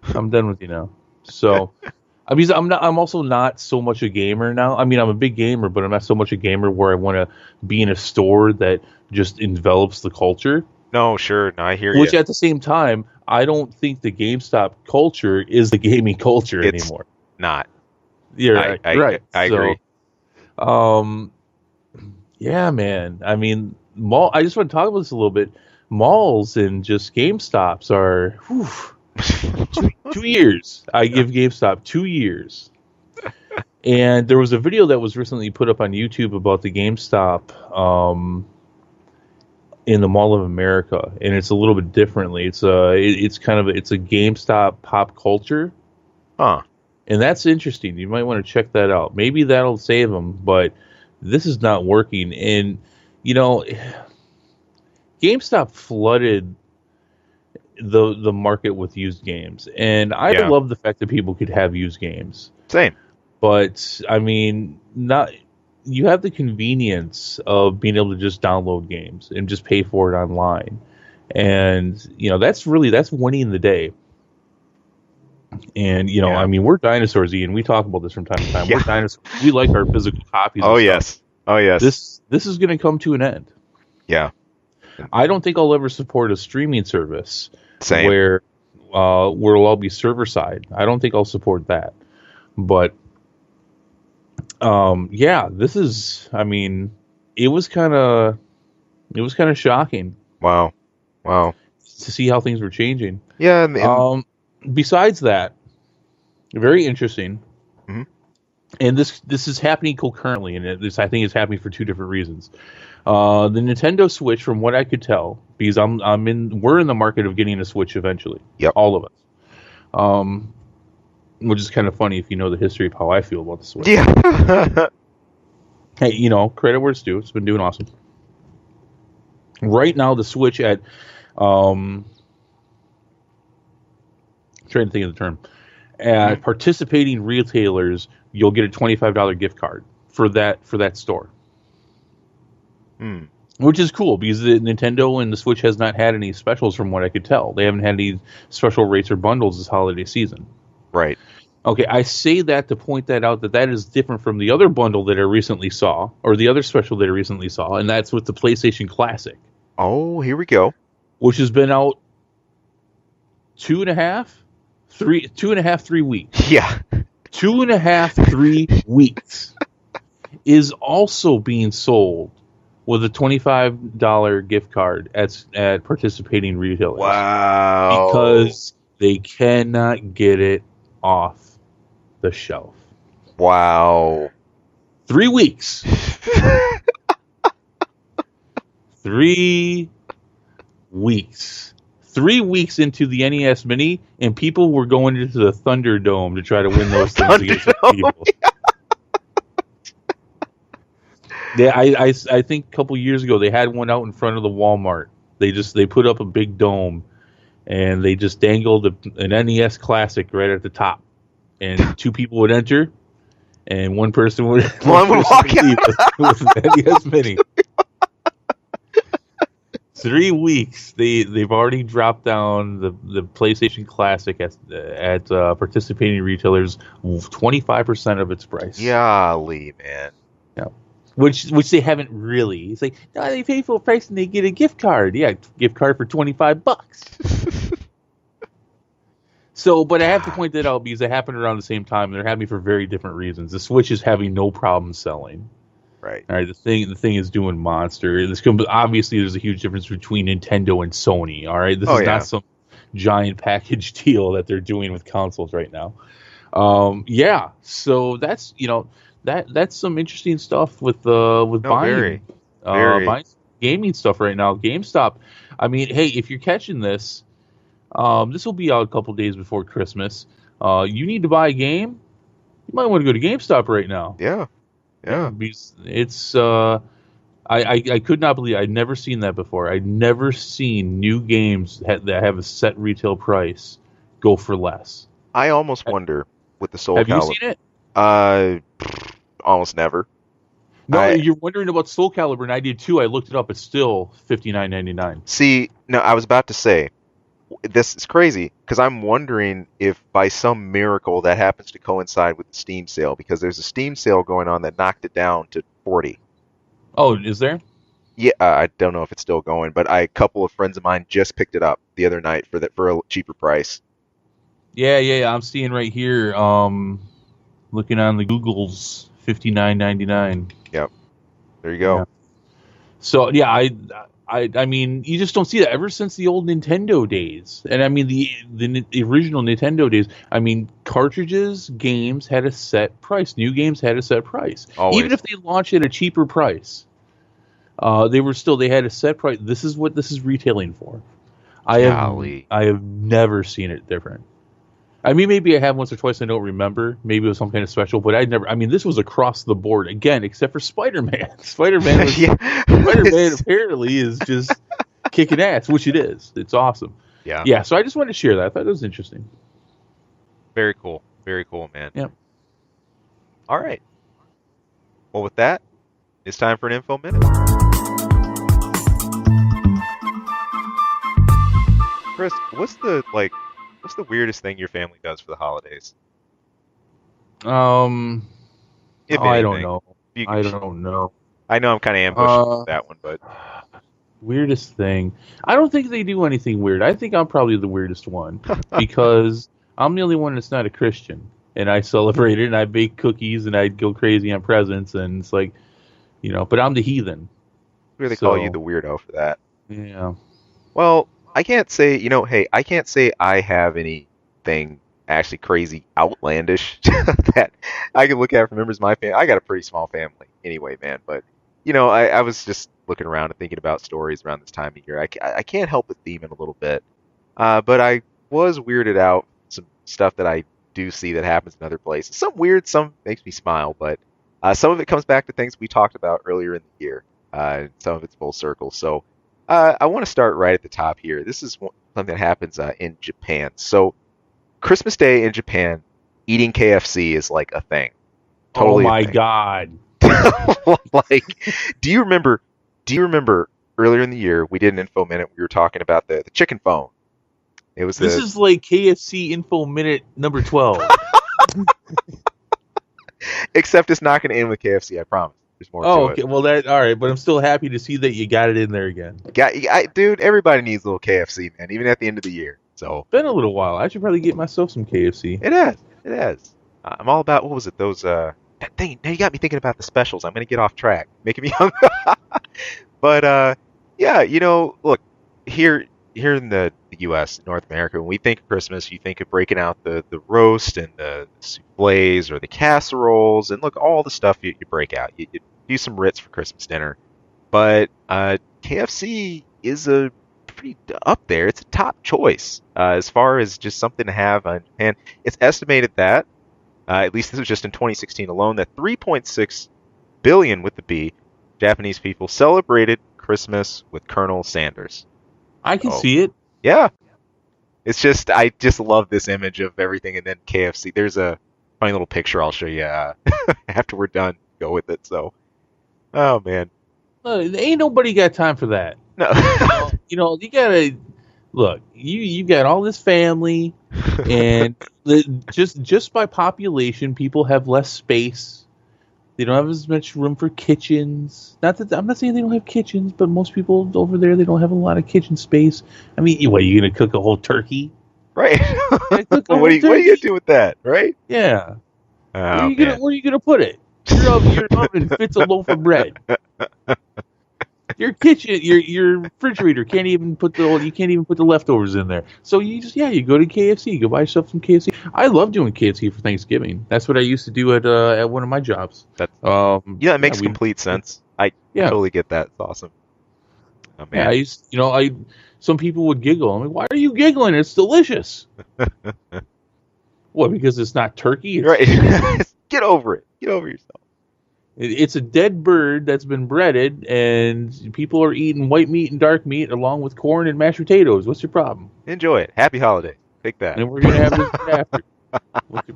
S2: I'm done with you now. So, I'm also not so much a gamer now. I mean, I'm a big gamer, but I'm not so much a gamer where I want to be in a store that just envelops the culture.
S1: No, sure. No, I hear you.
S2: Which at the same time, I don't think the GameStop culture is the gaming culture anymore.
S1: Not.
S2: You're right.
S1: I agree.
S2: Yeah, man. I mean, I just want to talk about this a little bit. Malls and just GameStops are 2 years. I give GameStop 2 years. And there was a video that was recently put up on YouTube about the GameStop in the Mall of America, and it's a little bit differently. It's a GameStop pop culture.
S1: Huh.
S2: And that's interesting. You might want to check that out. Maybe that'll save them, but this is not working. And, GameStop flooded the market with used games. And I love the fact that people could have used games.
S1: Same.
S2: But, I mean, you have the convenience of being able to just download games and just pay for it online. And, that's winning the day. And, I mean, we're dinosaurs, Ian. We talk about this from time to time. Yeah. We're dinosaurs. We like our physical copies.
S1: Oh, yes. Oh, yes.
S2: This is going to come to an end.
S1: Yeah.
S2: I don't think I'll ever support a streaming service
S1: where
S2: it'll all be server side. I don't think I'll support that. But, this is, I mean, it was kind of shocking.
S1: Wow. To
S2: see how things were changing.
S1: Yeah.
S2: Besides that, very interesting.
S1: Mm-hmm.
S2: And this is happening concurrently, and I think it's happening for two different reasons. The Nintendo Switch, from what I could tell, because we're in the market of getting a Switch eventually.
S1: Yep.
S2: All of us. Which is kind of funny if you know the history of how I feel about the Switch.
S1: Yeah.
S2: Hey, credit where it's due. It's been doing awesome. Right now, the Switch at trying to think of the term. At participating retailers, you'll get a $25 gift card for that store. Which is cool because the Nintendo and the Switch has not had any specials from what I could tell. They haven't had any special rates or bundles this holiday season.
S1: Right.
S2: Okay, I say that to point that out that is different from the other bundle that I recently saw, or the other special that I recently saw, and that's with the PlayStation Classic.
S1: Oh, here we go.
S2: Which has been out 3 weeks.
S1: Yeah.
S2: 2.5, 3 weeks is also being sold with a $25 gift card at participating retailers.
S1: Wow.
S2: Because they cannot get it off the shelf.
S1: Wow.
S2: 3 weeks. 3 weeks. 3 weeks into the NES Mini, and people were going into the Thunderdome to try to win those things against people. Yeah, I think a couple years ago they had one out in front of the Walmart They put up a big dome, and they just dangled an NES Classic right at the top, and two people would enter, and one person would
S1: walk
S2: leave with an NES Mini. 3 weeks. They've already dropped down the PlayStation Classic at participating retailers 25% of its price.
S1: Golly, man.
S2: Yeah. Which they haven't really. It's like, no, they pay full price and they get a gift card. Yeah, gift card for $25. So, but I have to point that out because it happened around the same time. They're having for very different reasons. The Switch is having no problem selling.
S1: Right.
S2: All right. The thing is doing monster. Obviously, there's a huge difference between Nintendo and Sony. All right. This is not some giant package deal that they're doing with consoles right now. Yeah. So that's that's some interesting stuff with buying gaming stuff right now. GameStop. I mean, hey, if you're catching this, this will be out a couple days before Christmas. You need to buy a game. You might want to go to GameStop right now.
S1: Yeah. Yeah.
S2: It's I could not believe I'd never seen that before. I'd never seen new games that have a set retail price go for less.
S1: I almost wonder with the SoulCalibur.
S2: Have you seen it?
S1: Almost never.
S2: No, you're wondering about SoulCalibur, and I did too. I looked it up. It's still $59.99.
S1: See, no, I was about to say, this is crazy, because I'm wondering if by some miracle that happens to coincide with the Steam sale, because there's a Steam sale going on that knocked it down to 40.
S2: Oh, is there?
S1: Yeah, I don't know if it's still going, but a couple of friends of mine just picked it up the other night for a cheaper price.
S2: Yeah. I'm seeing right here, looking on the Google's $59.99.
S1: Yep. There you go.
S2: Yeah. So yeah, I mean, you just don't see that ever since the old Nintendo days. And I mean, the original Nintendo days, I mean, cartridges, games had a set price. New games had a set price.
S1: Always.
S2: Even if they launch at a cheaper price, they had a set price. This is what this is retailing for. I have never seen it different. I mean, maybe I have once or twice. I don't remember. Maybe it was some kind of special, but I mean, this was across the board again, except for Spider-Man. Spider-Man apparently is just kicking ass, which it is. It's awesome. Yeah. So I just wanted to share that. I thought it was interesting.
S1: Very cool, man.
S2: Yeah.
S1: All right. Well, with that, it's time for an info minute. Chris, what's the weirdest thing your family does for the holidays?
S2: I don't know. I don't know.
S1: I know I'm kind of ambushing with that one, but
S2: weirdest thing. I don't think they do anything weird. I think I'm probably the weirdest one because I'm the only one that's not a Christian, and I celebrate it, and I bake cookies, and I go crazy on presents, and it's like, but I'm the heathen.
S1: They call you the weirdo for that.
S2: Yeah.
S1: Well, I can't say, I can't say I have anything actually crazy outlandish that I can look at from members of my family. I got a pretty small family anyway, man. But, I was just looking around and thinking about stories around this time of year. I can't help but theme it a little bit. But I was weirded out some stuff that I do see that happens in other places. Some weird, some makes me smile, but some of it comes back to things we talked about earlier in the year. Some of it's full circle. So, I want to start right at the top here. This is something that happens in Japan. So, Christmas Day in Japan, eating KFC is like a thing. Totally.
S2: Oh my God!
S1: Do you remember earlier in the year we did an info minute? We were talking about the chicken phone. This
S2: is like KFC info minute number 12.
S1: Except it's not going to end with KFC. I promise. There's more to
S2: okay.
S1: it.
S2: Well, all right, but I'm still happy to see that you got it in there again.
S1: Dude, everybody needs a little KFC, man, even at the end of the year. So
S2: it's been a little while. I should probably get myself some KFC.
S1: It has. I'm all about, what was it? Those that thing. Now you got me thinking about the specials. I'm gonna get off track, making me hungry. But yeah, look, here in the U.S., North America, when we think of Christmas, you think of breaking out the roast and the souffles or the casseroles, and look, all the stuff you break out. You do some Ritz for Christmas dinner, but KFC is a pretty up there. It's a top choice as far as just something to have in Japan. It's estimated that, at least this was just in 2016 alone, that 3.6 billion with the B Japanese people celebrated Christmas with Colonel Sanders.
S2: I can see it.
S1: Yeah. It's just, I just love this image of everything, and then KFC. There's a funny little picture I'll show you after we're done. Go with it. So, oh man,
S2: Ain't nobody got time for that.
S1: no.
S2: You gotta look. You got all this family, and just by population, people have less space. They don't have as much room for kitchens. Not that I'm not saying they don't have kitchens, but most people over there, they don't have a lot of kitchen space. I mean, what, you gonna cook a whole turkey?
S1: Right. What are you gonna do with that? Right.
S2: Yeah.
S1: Oh,
S2: where are you gonna put it? Your oven fits a loaf of bread. Your kitchen, your refrigerator can't even put the leftovers in there. So you go to KFC, you go buy yourself some KFC. I love doing KFC for Thanksgiving. That's what I used to do at one of my jobs.
S1: It makes complete sense. I totally get that. It's awesome. Oh, man.
S2: Yeah, some people would giggle. I'm like, why are you giggling? It's delicious. What? Because it's not turkey?
S1: Right. Get over it. Get over yourself.
S2: It's a dead bird that's been breaded, and people are eating white meat and dark meat along with corn and mashed potatoes. What's your problem?
S1: Enjoy it. Happy holidays. Take that.
S2: And we're gonna have this after. What's your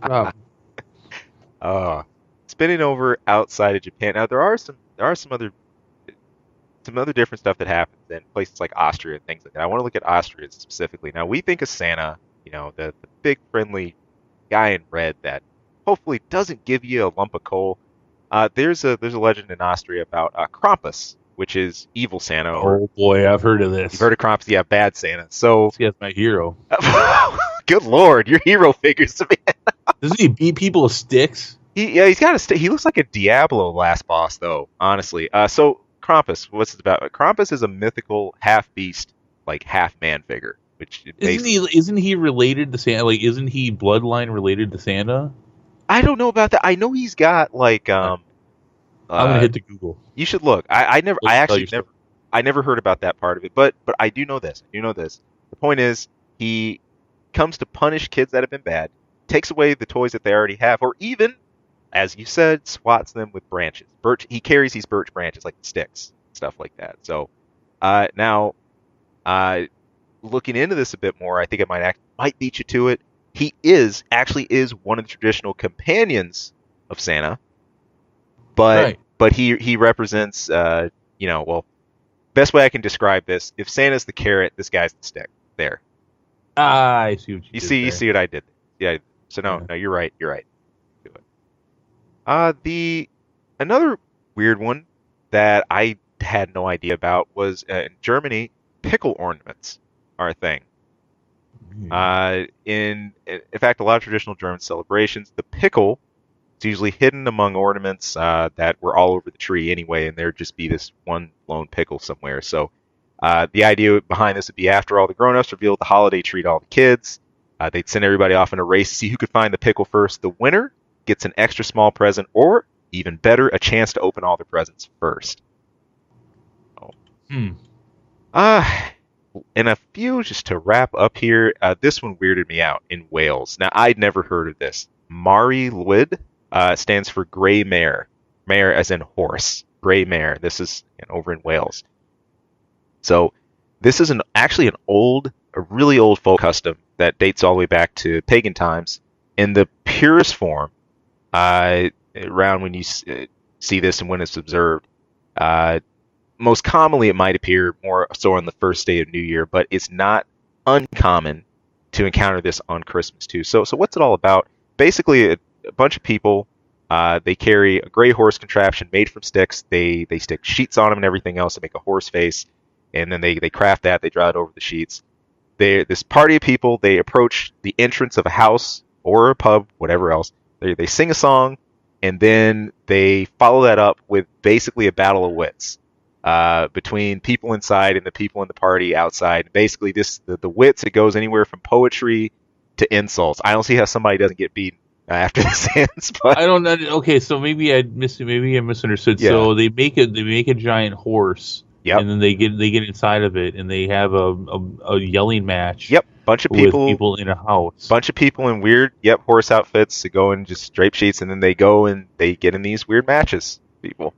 S2: problem?
S1: Spinning over outside of Japan. Now there are some other different stuff that happens in places like Austria and things like that. I want to look at Austria specifically. Now we think of Santa, the big friendly guy in red that hopefully doesn't give you a lump of coal. There's a legend in Austria about Krampus, which is evil Santa.
S2: Oh boy, I've heard of this.
S1: You've heard of Krampus? Yeah, bad Santa. So
S2: that's my hero.
S1: Good Lord, your hero figures to me.
S2: Doesn't he beat people with sticks?
S1: He's got a stick. He looks like a Diablo last boss, though. Honestly. So Krampus, what's it about? Krampus is a mythical half beast, like half man figure. Which
S2: isn't he related to Santa? Like, isn't he bloodline related to Santa?
S1: I don't know about that. I know he's got like
S2: I'm gonna hit the Google.
S1: You should look. I never heard about that part of it, but I do know this. The point is, he comes to punish kids that have been bad, takes away the toys that they already have, or even, as you said, swats them with branches. He carries these birch branches like sticks, stuff like that. So now, looking into this a bit more, I think it might beat you to it. He actually is one of the traditional companions of Santa, but he represents best way I can describe this: if Santa's the carrot, this guy's the stick. There.
S2: I see what you
S1: see. You see what I did? Yeah. So no, you're right. Do it. Another weird one that I had no idea about was in Germany, pickle ornaments are a thing. In fact, a lot of traditional German celebrations, the pickle is usually hidden among ornaments that were all over the tree anyway, and there'd just be this one lone pickle somewhere. So the idea behind this would be after all the grown-ups revealed the holiday treat all the kids, they'd send everybody off in a race to see who could find the pickle first. The winner gets an extra small present, or even better, a chance to open all the presents first. And a few, just to wrap up here, this one weirded me out in Wales. Now, I'd never heard of this. Mari Lwyd stands for grey mare. Mare as in horse. Grey mare. This is over in Wales. So this is actually a really old folk custom that dates all the way back to pagan times. In the purest form, around when you see this and when it's observed, most commonly, it might appear more so on the first day of New Year, but it's not uncommon to encounter this on Christmas too. So what's it all about? Basically, a bunch of people, they carry a gray horse contraption made from sticks. They stick sheets on them and everything else to make a horse face, and then they craft that. They draw it over the sheets. This party of people, they approach the entrance of a house or a pub, whatever else. They sing a song, and then they follow that up with basically a battle of wits. Between people inside and the people in the party outside. Basically, the wits, it goes anywhere from poetry to insults. I don't see how somebody doesn't get beaten after this ends. But
S2: I don't know. Okay, so maybe I misunderstood. Yeah. So they make a giant horse.
S1: Yep.
S2: And then they get inside of it, and they have a yelling match.
S1: Yep. Bunch of people
S2: in a house.
S1: Bunch of people in weird horse outfits to go in just drape sheets, and then they go and they get in these weird matches. People.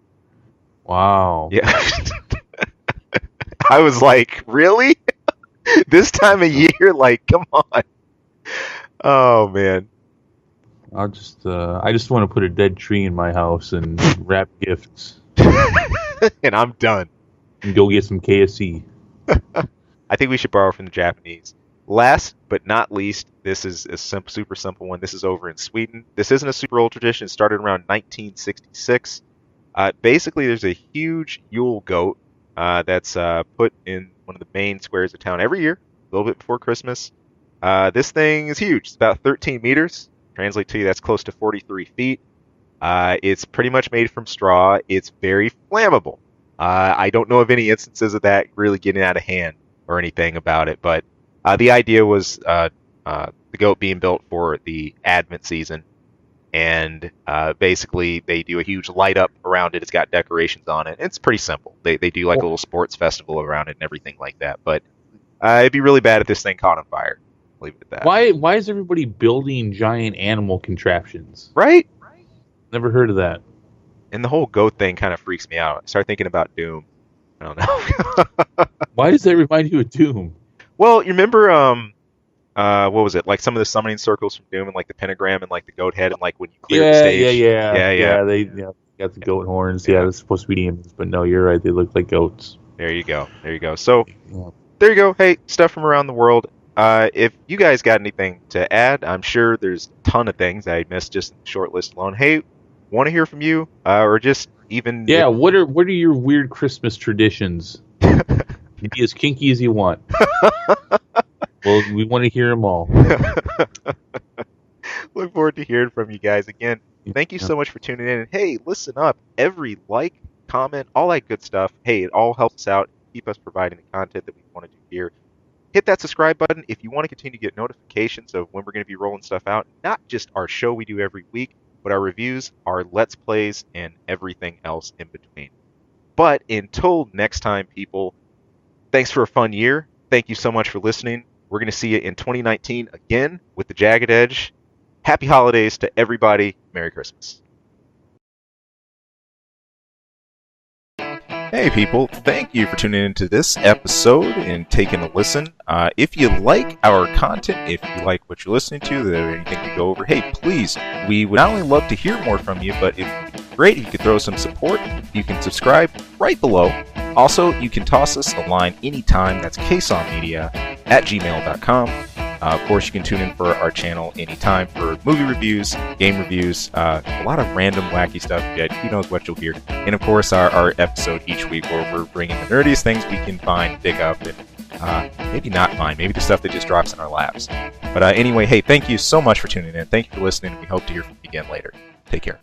S2: Wow.
S1: Yeah. I was like, really? This time of year, like, come on. Oh man.
S2: I just want to put a dead tree in my house and wrap gifts.
S1: And I'm done.
S2: And go get some KFC.
S1: I think we should borrow from the Japanese. Last but not least, this is a super simple one. This is over in Sweden. This isn't a super old tradition. It started around 1966. Basically, there's a huge Yule goat that's put in one of the main squares of town every year, a little bit before Christmas. This thing is huge. It's about 13 meters. Translate to you, that's close to 43 feet. It's pretty much made from straw. It's very flammable. I don't know of any instances of that really getting out of hand or anything about it, but the idea was the goat being built for the Advent season, and basically they do a huge light up around it. It's got decorations on it. It's pretty simple. They do like a little sports festival around it and everything like that, but it'd be really bad if this thing caught on fire. Leave it at that.
S2: Why is everybody building giant animal contraptions?
S1: Right?
S2: Never heard of that.
S1: And the whole goat thing kind of freaks me out. I start thinking about Doom. I don't know.
S2: Why does that remind you of Doom?
S1: Well, you remember, what was it? Like some of the summoning circles from Doom and like the pentagram and like the goat head and like when you clear the stage.
S2: Yeah. They got the goat horns. Yeah, that's supposed to be demons, but no, you're right. They look like goats.
S1: There you go. So, there you go. Hey, stuff from around the world. If you guys got anything to add, I'm sure there's a ton of things I missed just in the short list alone. Hey, want to hear from you, or just even
S2: what are your weird Christmas traditions? Be as kinky as you want. Well, we want to hear them all.
S1: Look forward to hearing from you guys again. Thank you so much for tuning in. And hey, listen up. Every like, comment, all that good stuff. Hey, it all helps us out. Keep us providing the content that we want to do here. Hit that subscribe button if you want to continue to get notifications of when we're going to be rolling stuff out. Not just our show we do every week, but our reviews, our Let's Plays, and everything else in between. But until next time, people, thanks for a fun year. Thank you so much for listening. We're going to see you in 2019 again with the Jagged Edge. Happy holidays to everybody. Merry Christmas. Hey people, thank you for tuning into this episode and taking a listen. If you like our content, if you like what you're listening to, there anything to go over, hey, please, we would not only love to hear more from you, but it's great if you could throw some support. You can subscribe right below. Also, you can toss us a line anytime. That's ksawmedia@gmail.com. Of course, you can tune in for our channel anytime for movie reviews, game reviews, a lot of random wacky stuff. Who knows what you'll hear. And of course, our episode each week where we're bringing the nerdiest things we can find, dig up, and maybe not find. Maybe the stuff that just drops in our laps. But anyway, hey, thank you so much for tuning in. Thank you for listening. We hope to hear from you again later. Take care.